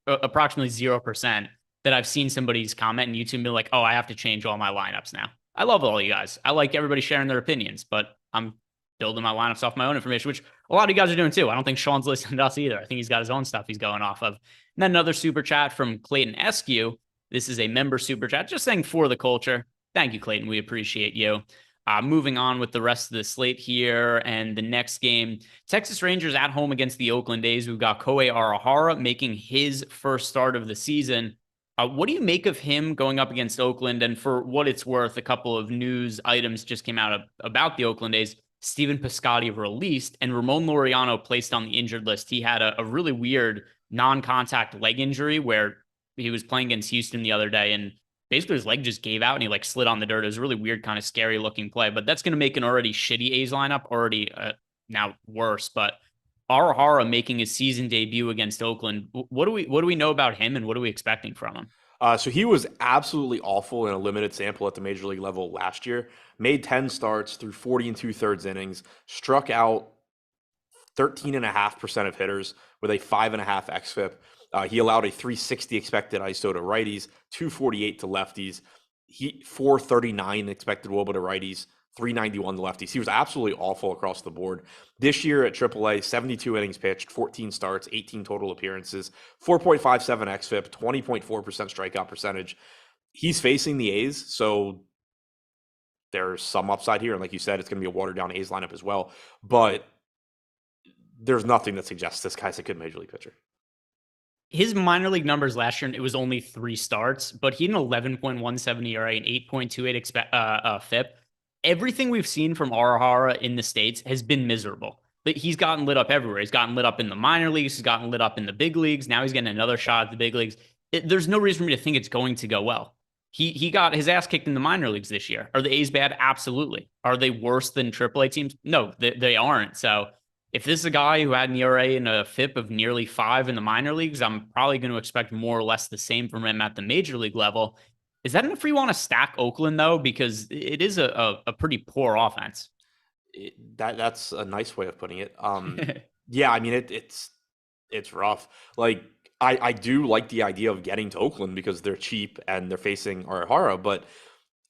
approximately 0% that I've seen somebody's comment in YouTube and be like, oh, I have to change all my lineups now. I love all you guys. I like everybody sharing their opinions, but I'm building my lineups off my own information, which a lot of you guys are doing too. I don't think Sean's listening to us either. I think he's got his own stuff he's going off of. And then another super chat from Clayton Eskew. This is a member super chat, just saying for the culture. Thank you, Clayton. We appreciate you. Moving on with the rest of the slate here and the next game, Texas Rangers at home against the Oakland A's. We've got Kohei Arihara making his first start of the season. What do you make of him going up against Oakland? And for what it's worth, a couple of news items just came out about the Oakland A's. Steven Piscotty released and Ramon Laureano placed on the injured list. He had a really weird non-contact leg injury where he was playing against Houston the other day and basically his leg just gave out and he slid on the dirt. It was a really weird, kind of scary looking play, but that's going to make an already shitty A's lineup already now worse. But Arihara making his season debut against Oakland. What do we know about him and what are we expecting from him? So he was absolutely awful in a limited sample at the major league level last year. Made 10 starts through 40 2/3 innings, struck out 13.5% of hitters with a 5.5 xFIP. He allowed a 360 expected ISO to righties, 248 to lefties, 439 expected WOBA to righties, 391 to lefties. He was absolutely awful across the board. This year at AAA, 72 innings pitched, 14 starts, 18 total appearances, 4.57 xFIP, 20.4% strikeout percentage. He's facing the A's, so there's some upside here. And like you said, it's going to be a watered-down A's lineup as well. But there's nothing that suggests this guy's a good major league pitcher. His minor league numbers last year, it was only 3 starts, but he had an 11.17 ERA and 8.28 FIP. Everything we've seen from Arihara in the States has been miserable. But he's gotten lit up everywhere. He's gotten lit up in the minor leagues. He's gotten lit up in the big leagues. Now he's getting another shot at the big leagues. There's no reason for me to think it's going to go well. He got his ass kicked in the minor leagues this year. Are the A's bad? Absolutely. Are they worse than AAA teams? No, they aren't. So if this is a guy who had an ERA and a FIP of nearly 5 in the minor leagues, I'm probably going to expect more or less the same from him at the major league level. Is that enough for you want to stack Oakland, though? Because it is a pretty poor offense. That's a nice way of putting it. Yeah, I mean, it's rough. I do like the idea of getting to Oakland because they're cheap and they're facing Arihara, but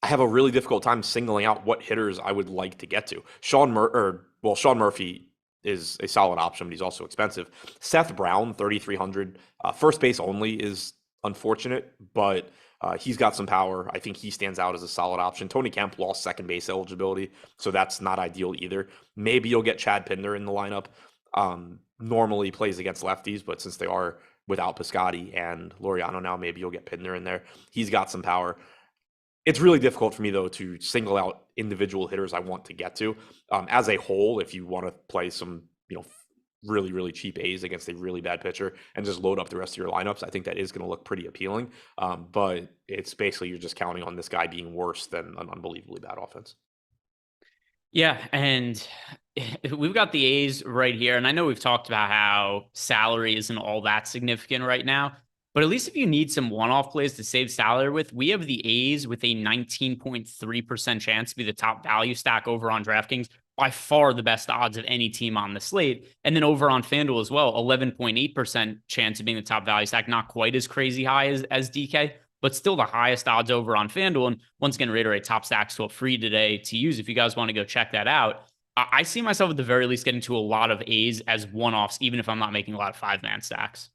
I have a really difficult time singling out what hitters I would like to get to. Sean Murphy is a solid option, but he's also expensive. Seth Brown, 3,300. First base only is unfortunate, but he's got some power. I think he stands out as a solid option. Tony Kemp lost second base eligibility, so that's not ideal either. Maybe you'll get Chad Pinder in the lineup. normally plays against lefties, but since they are without Piscotty and Laureano now, maybe you'll get Pidner in there. He's got some power. It's really difficult for me, though, to single out individual hitters I want to get to. As a whole, if you want to play some, really, really cheap A's against a really bad pitcher and just load up the rest of your lineups, I think that is going to look pretty appealing. But it's basically you're just counting on this guy being worse than an unbelievably bad offense. Yeah, and we've got the A's right here, and I know we've talked about how salary isn't all that significant right now, but at least if you need some one-off plays to save salary with, we have the A's with a 19.3% chance to be the top value stack over on DraftKings, by far the best odds of any team on the slate. And then over on FanDuel as well, 11.8% chance of being the top value stack, not quite as crazy high as DK, but still the highest odds over on FanDuel. And once again, reiterate, top stacks still free today to use if you guys want to go check that out. I see myself at the very least getting to a lot of A's as one-offs, even if I'm not making a lot of 5-man stacks.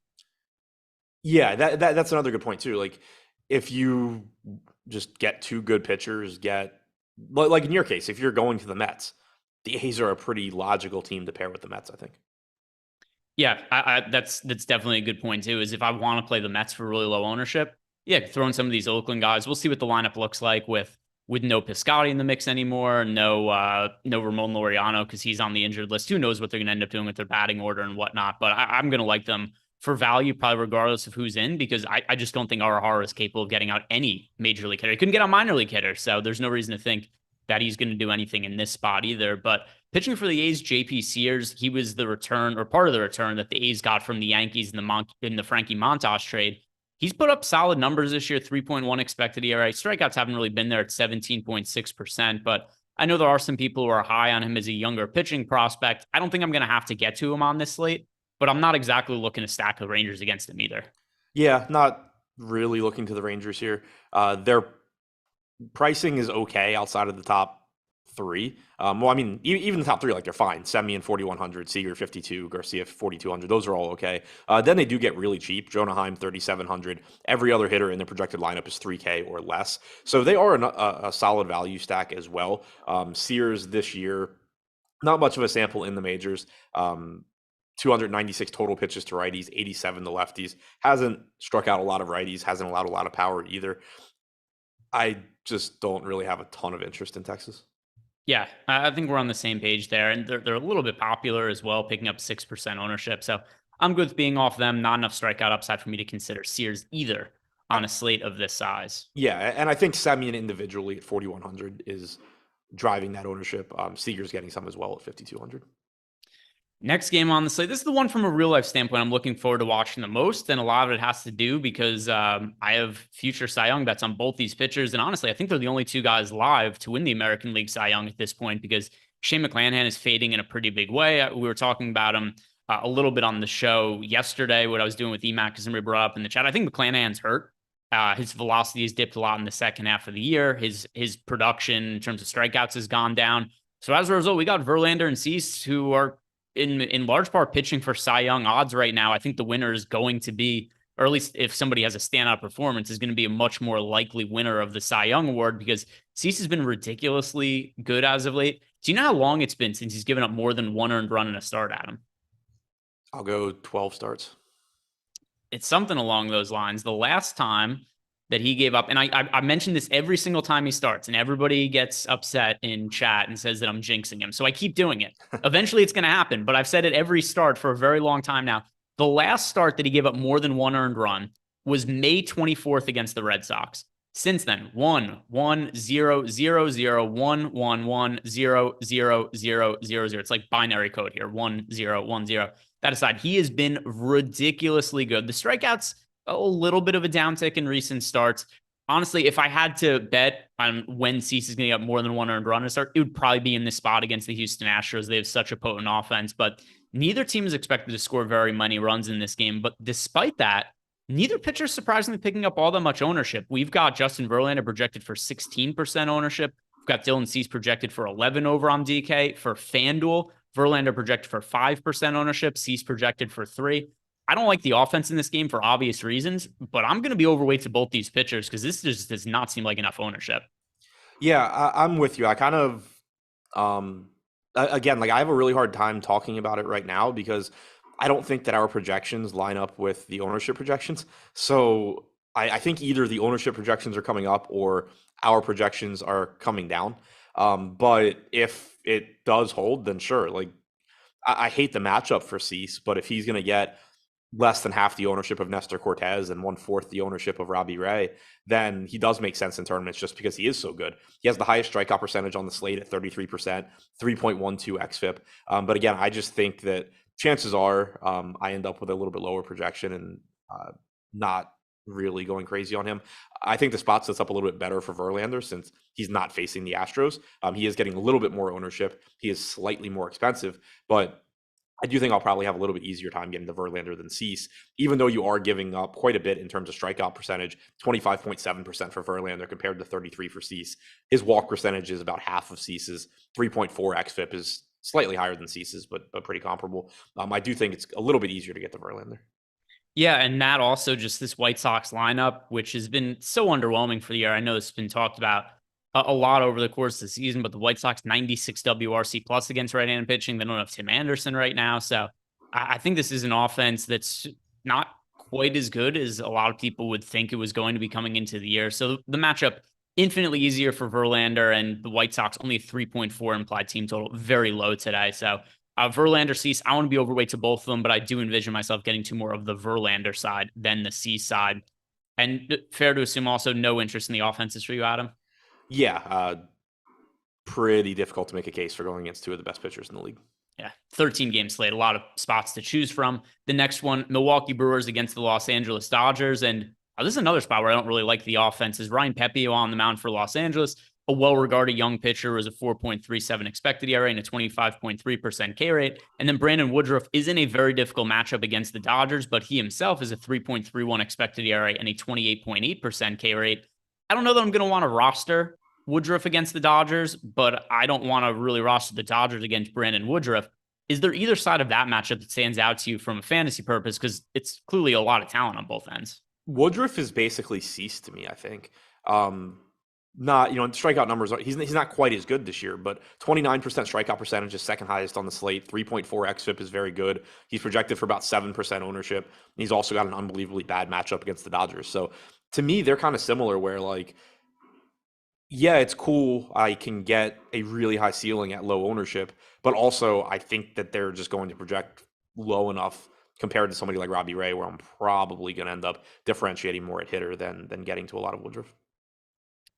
Yeah, that's another good point too. Like if you just get two good pitchers, like in your case, if you're going to the Mets, the A's are a pretty logical team to pair with the Mets, I think. Yeah, that's definitely a good point too, is if I want to play the Mets for really low ownership, yeah, throw in some of these Oakland guys. We'll see what the lineup looks like with no Piscotty in the mix anymore, no Ramon Laureano because he's on the injured list. Who knows what they're going to end up doing with their batting order and whatnot, but I'm going to like them for value, probably regardless of who's in, because I just don't think Arahara is capable of getting out any major league hitter. He couldn't get out minor league hitter, so there's no reason to think that he's going to do anything in this spot either. But pitching for the A's, JP Sears, he was the return or part of the return that the A's got from the Yankees in the Frankie Montas trade. He's put up solid numbers this year, 3.1 expected ERA. Strikeouts haven't really been there at 17.6%, but I know there are some people who are high on him as a younger pitching prospect. I don't think I'm going to have to get to him on this slate, but I'm not exactly looking to stack the Rangers against him either. Yeah, not really looking to the Rangers here. Their pricing is okay outside of the top three. Well, I mean, even the top three, like they're fine. Semien 4,100, Seager 52, Garcia 4,200. Those are all okay. Then they do get really cheap. Jonah Heim 3,700. Every other hitter in the projected lineup is 3K or less. So they are a solid value stack as well. Sears this year, not much of a sample in the majors. 296 total pitches to righties, 87 to lefties. Hasn't struck out a lot of righties, hasn't allowed a lot of power either. I just don't really have a ton of interest in Texas. Yeah, I think we're on the same page there. And they're a little bit popular as well, picking up 6% ownership. So I'm good with being off them. Not enough strikeout upside for me to consider Sears either on a slate of this size. Yeah, and I think Semien individually at 4,100 is driving that ownership. Seager's getting some as well at 5,200. Next game on the slate. This is the one from a real life standpoint I'm looking forward to watching the most. And a lot of it has to do because I have future Cy Young bets on both these pitchers. And honestly, I think they're the only two guys live to win the American League Cy Young at this point because Shane McClanahan is fading in a pretty big way. We were talking about him a little bit on the show yesterday, what I was doing with EMAC, because somebody brought up in the chat. I think McClanahan's hurt. His velocity has dipped a lot in the second half of the year. His production in terms of strikeouts has gone down. So as a result, we got Verlander and Cease, who are in large part pitching for Cy Young odds right now. I think the winner is going to be, or at least if somebody has a standout performance, is going to be a much more likely winner of the Cy Young award because Cease has been ridiculously good as of late. Do you know how long it's been since he's given up more than one earned run in a start, Adam? I'll go 12 starts. It's something along those lines. The last time that he gave up, and I mention this every single time he starts, and everybody gets upset in chat and says that I'm jinxing him. So I keep doing it. Eventually it's going to happen, but I've said it every start for a very long time now. The last start that he gave up more than one earned run was May 24th against the Red Sox. Since then, 1 1 0 0 0 1 1 1 0 0 0 0 0. It's like binary code here. 1 0 1 0. That aside, he has been ridiculously good. The strikeouts, a little bit of a downtick in recent starts. Honestly, if I had to bet on when Cease is going to get more than one earned run to start, it would probably be in this spot against the Houston Astros. They have such a potent offense, but neither team is expected to score very many runs in this game. But despite that, neither pitcher is surprisingly picking up all that much ownership. We've got Justin Verlander projected for 16% ownership. We've got Dylan Cease projected for 11 over on DK. For FanDuel, Verlander projected for 5% ownership. Cease projected for 3. I don't like the offense in this game for obvious reasons, but I'm going to be overweight to both these pitchers because this just does not seem like enough ownership. Yeah, I'm with you. I kind of, again, like I have a really hard time talking about it right now because I don't think that our projections line up with the ownership projections. So I think either the ownership projections are coming up or our projections are coming down. But if it does hold, then sure. Like I hate the matchup for Cease, but if he's going to get less than half the ownership of Nestor Cortez and 1/4 the ownership of Robbie Ray, then he does make sense in tournaments just because he is so good. He has the highest strikeout percentage on the slate at 33%, 3.12 xFIP. But again, I just think that chances are I end up with a little bit lower projection and not really going crazy on him. I think the spot sets up a little bit better for Verlander since he's not facing the Astros. He is getting a little bit more ownership. He is slightly more expensive, but I do think I'll probably have a little bit easier time getting to Verlander than Cease, even though you are giving up quite a bit in terms of strikeout percentage, 25.7% for Verlander compared to 33 for Cease. His walk percentage is about half of Cease's. 3.4 xFIP is slightly higher than Cease's, but pretty comparable. I do think it's a little bit easier to get to Verlander. Yeah, and Matt, also just this White Sox lineup, which has been so underwhelming for the year. I know it's been talked about a lot over the course of the season, but the White Sox 96 WRC plus against right-handed pitching. They don't have Tim Anderson right now. So I think this is an offense that's not quite as good as a lot of people would think it was going to be coming into the year. So the matchup infinitely easier for Verlander, and the White Sox only a 3.4 implied team total, very low today. So Verlander, Cease, I want to be overweight to both of them, but I do envision myself getting to more of the Verlander side than the Cease side. And fair to assume also no interest in the offenses for you, Adam? Yeah, pretty difficult to make a case for going against two of the best pitchers in the league. Yeah, 13 game slate, a lot of spots to choose from. The next one, Milwaukee Brewers against the Los Angeles Dodgers. And this is another spot where I don't really like the offense. Is Ryan Pepiot on the mound for Los Angeles, a well-regarded young pitcher, was a 4.37 expected ERA and a 25.3% K rate. And then Brandon Woodruff is in a very difficult matchup against the Dodgers, but he himself is a 3.31 expected ERA and a 28.8% K rate. I don't know that I'm going to want to roster Woodruff against the Dodgers, but I don't want to really roster the Dodgers against Brandon Woodruff. Is there either side of that matchup that stands out to you from a fantasy purpose? Because it's clearly a lot of talent on both ends. Woodruff is basically Cease to me, I think. Not, strikeout numbers, he's not quite as good this year, but 29% strikeout percentage is second highest on the slate. 3.4 xFIP is very good. He's projected for about 7% ownership. He's also got an unbelievably bad matchup against the Dodgers. So to me, they're kind of similar where yeah, it's cool. I can get a really high ceiling at low ownership, but also I think that they're just going to project low enough compared to somebody like Robbie Ray, where I'm probably going to end up differentiating more at hitter than getting to a lot of Woodruff.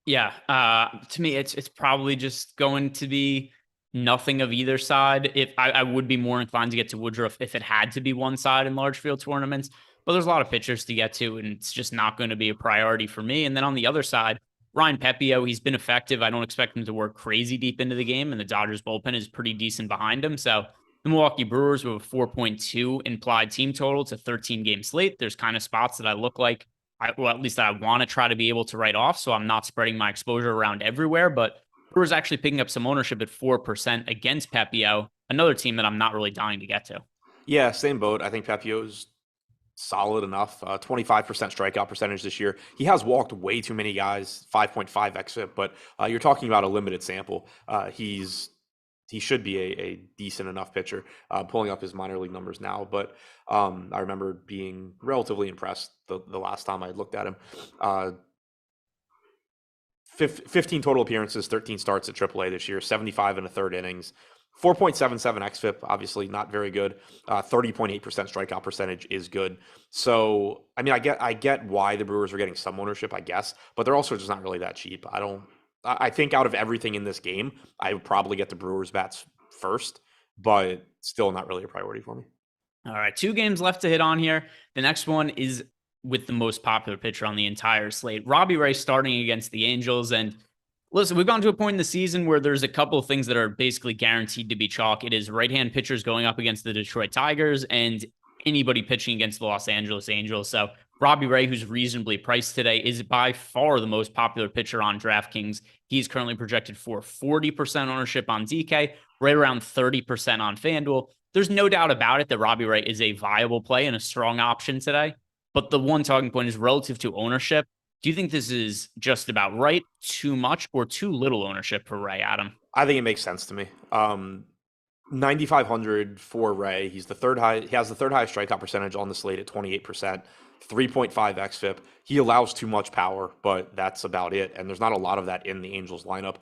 Yeah, to me, it's probably just going to be nothing of either side. If I would be more inclined to get to Woodruff if it had to be one side in large field tournaments, but there's a lot of pitchers to get to, and it's just not going to be a priority for me. And then on the other side, Ryan Pepiot, he's been effective. I don't expect him to work crazy deep into the game, and the Dodgers bullpen is pretty decent behind him. So the Milwaukee Brewers with a 4.2 implied team total. It's a 13-game slate. There's kind of spots that I look like, at least that I want to try to be able to write off, so I'm not spreading my exposure around everywhere. But Brewers actually picking up some ownership at 4% against Pepiot, another team that I'm not really dying to get to. Yeah, same boat. I think Pepiot's solid enough. 25% strikeout percentage this year. He has walked way too many guys, 5.5 xFIP, but you're talking about a limited sample. He should be a decent enough pitcher. Pulling up his minor league numbers now, but I remember being relatively impressed the last time I looked at him. 15 total appearances, 13 starts at AAA this year, 75 and a third innings. 4.77 xFIP, obviously not very good. 30.8% strikeout percentage is good. So, I mean, I get why the Brewers are getting some ownership, I guess, but they're also just not really that cheap. I think out of everything in this game, I would probably get the Brewers bats first, but still not really a priority for me. All right, 2 games left to hit on here. The next one is with the most popular pitcher on the entire slate, Robbie Ray, starting against the Angels. And listen, we've gone to a point in the season where there's a couple of things that are basically guaranteed to be chalk. It is right-hand pitchers going up against the Detroit Tigers and anybody pitching against the Los Angeles Angels. So Robbie Ray, who's reasonably priced today, is by far the most popular pitcher on DraftKings. He's currently projected for 40% ownership on DK, right around 30% on FanDuel. There's no doubt about it that Robbie Ray is a viable play and a strong option today. But the one talking point is relative to ownership. Do you think this is just about right, too much, or too little ownership for Ray, Adam? I think it makes sense to me. 9,500 for Ray. He's the third high. He has the third highest strikeout percentage on the slate at 28%, 3.5 xFIP. He allows too much power, but that's about it. And there's not a lot of that in the Angels lineup.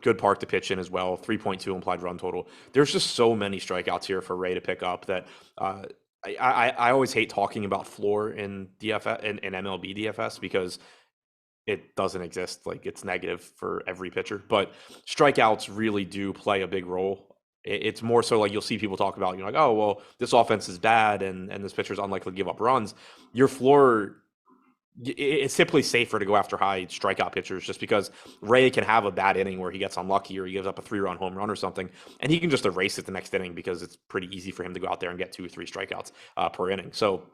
Good park to pitch in as well. 3.2 implied run total. There's just so many strikeouts here for Ray to pick up that I always hate talking about floor in DFS in MLB DFS because it doesn't exist. Like it's negative for every pitcher, but strikeouts really do play a big role. It's more so like you'll see people talk about, like, oh, well, this offense is bad and this pitcher's unlikely to give up runs. Your floor, it's typically safer to go after high strikeout pitchers just because Ray can have a bad inning where he gets unlucky or he gives up a 3-run home run or something, and he can just erase it the next inning because it's pretty easy for him to go out there and get 2 or 3 strikeouts per inning. So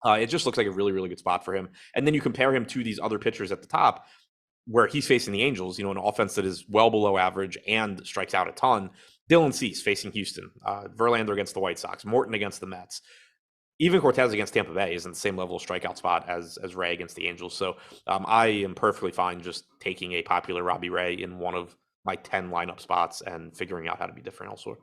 it just looks like a really, really good spot for him. And then you compare him to these other pitchers at the top where he's facing the Angels, an offense that is well below average and strikes out a ton. Dylan Cease facing Houston, Verlander against the White Sox, Morton against the Mets. Even Cortez against Tampa Bay isn't the same level of strikeout spot as Ray against the Angels. So I am perfectly fine just taking a popular Robbie Ray in one of my 10 lineup spots and figuring out how to be different elsewhere.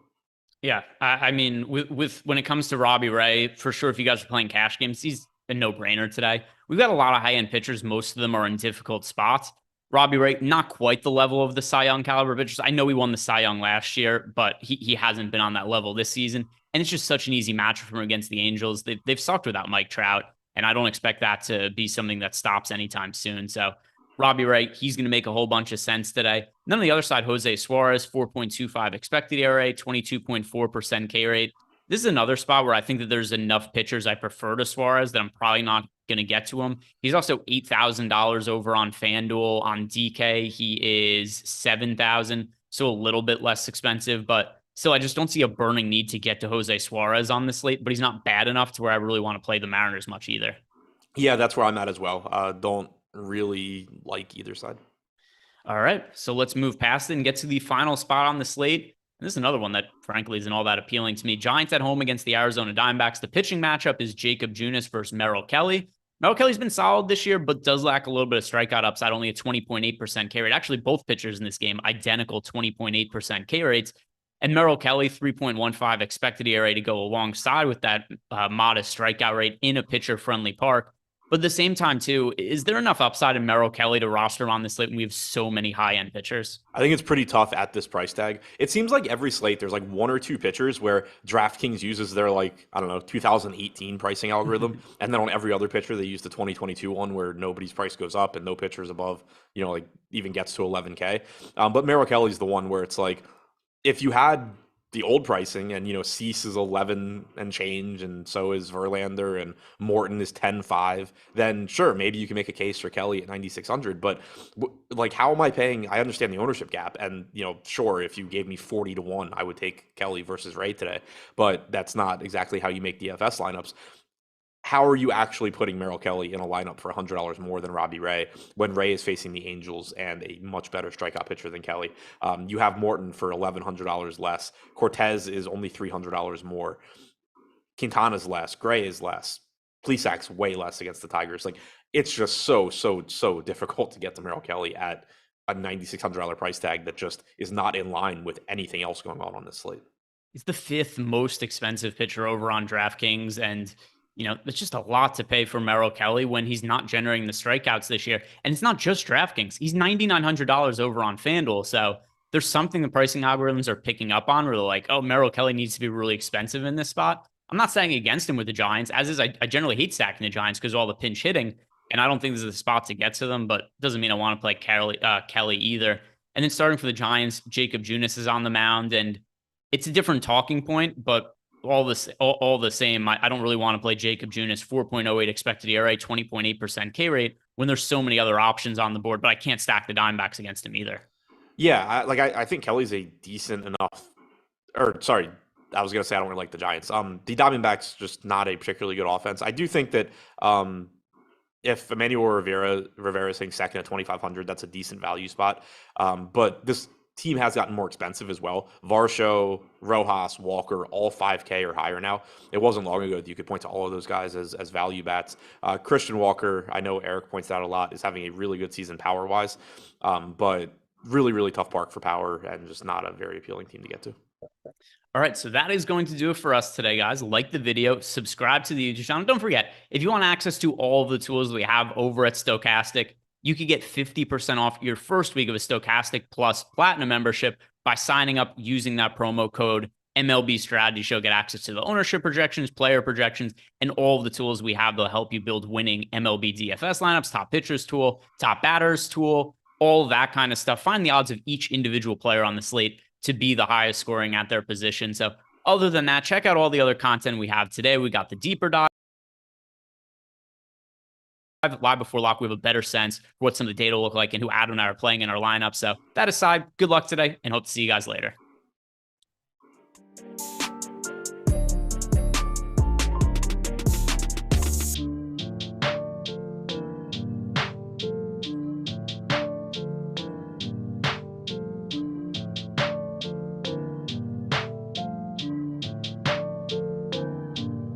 Yeah, I mean, with when it comes to Robbie Ray, for sure, if you guys are playing cash games, he's a no-brainer today. We've got a lot of high-end pitchers. Most of them are in difficult spots. Robbie Ray, not quite the level of the Cy Young caliber pitchers. I know he won the Cy Young last year, but he hasn't been on that level this season. And it's just such an easy matchup for him against the Angels. They've sucked without Mike Trout, and I don't expect that to be something that stops anytime soon. So Robbie Ray, he's going to make a whole bunch of sense today. And then on the other side, Jose Suarez, 4.25 expected ERA, 22.4% K rate. This is another spot where I think that there's enough pitchers I prefer to Suarez that I'm probably not going to get to him. He's also $8,000 over on FanDuel. On DK, he is $7,000, so a little bit less expensive, but still, I just don't see a burning need to get to Jose Suarez on this slate, but he's not bad enough to where I really want to play the Mariners much either. Yeah, that's where I'm at as well. Don't really like either side. All right, so let's move past it and get to the final spot on the slate. And this is another one that, frankly, isn't all that appealing to me. Giants at home against the Arizona Diamondbacks. The pitching matchup is Jacob Junis versus Merrill Kelly. Merrill Kelly's been solid this year, but does lack a little bit of strikeout upside, only a 20.8% K rate. Actually, both pitchers in this game, identical 20.8% K rates. And Merrill Kelly, 3.15 expected ERA to go alongside with that modest strikeout rate in a pitcher-friendly park. But at the same time, too, is there enough upside in Merrill Kelly to roster him on this slate when we have so many high-end pitchers? I think it's pretty tough at this price tag. It seems like every slate, there's like 1 or 2 pitchers where DraftKings uses their 2018 pricing algorithm. And then on every other pitcher, they use the 2022 one where nobody's price goes up and no pitchers above, even gets to 11K. But Merrill Kelly's the one where it's like, if you had the old pricing and, Cease is 11 and change, and so is Verlander, and Morton is 10.5, then sure, maybe you can make a case for Kelly at 9,600. But how am I paying? I understand the ownership gap, and, sure, if you gave me 40 to 1, I would take Kelly versus Ray today, but that's not exactly how you make DFS lineups. How are you actually putting Merrill Kelly in a lineup for $100 more than Robbie Ray when Ray is facing the Angels and a much better strikeout pitcher than Kelly? You have Morton for $1,100 less. Cortez is only $300 more. Quintana's less. Gray is less. Plesac's way less against the Tigers. It's just so difficult to get to Merrill Kelly at a $9,600 price tag that just is not in line with anything else going on this slate. He's the 5th most expensive pitcher over on DraftKings, and it's just a lot to pay for Merrill Kelly when he's not generating the strikeouts this year. And it's not just DraftKings. He's $9,900 over on FanDuel. So there's something the pricing algorithms are picking up on where they're like, oh, Merrill Kelly needs to be really expensive in this spot. I'm not saying against him with the Giants, as is I generally hate stacking the Giants because of all the pinch hitting. And I don't think this is the spot to get to them, but doesn't mean I want to play Kelly either. And then starting for the Giants, Jacob Junis is on the mound, and it's a different talking point, but all the same, I don't really want to play Jacob Junis, 4.08 expected ERA, 20.8% K rate when there's so many other options on the board, but I can't stack the Diamondbacks against him either. Yeah, I think Kelly's a decent enough, or sorry, I was going to say I don't really like the Giants. The Diamondbacks just not a particularly good offense. I do think that if Emmanuel Rivera is hitting second at 2,500, that's a decent value spot. But this team has gotten more expensive as well. Varsho, Rojas, Walker, all 5K or higher now. It wasn't long ago that you could point to all of those guys as value bats. Christian Walker, I know Eric points out a lot, is having a really good season power-wise, but really, really tough park for power and just not a very appealing team to get to. All right, so that is going to do it for us today, guys. Like the video, subscribe to the YouTube channel. Don't forget, if you want access to all of the tools we have over at Stokastic, you could get 50% off your first week of a Stokastic Plus Platinum membership by signing up using that promo code MLB Strategy Show. Get access to the ownership projections, player projections, and all of the tools we have that'll help you build winning MLB DFS lineups, top pitchers tool, top batters tool, all that kind of stuff. Find the odds of each individual player on the slate to be the highest scoring at their position. So other than that, check out all the other content we have today. We got the deeper dive. Live before lock, we have a better sense for what some of the data look like and who Adam and I are playing in our lineup. So that aside, good luck today and hope to see you guys later.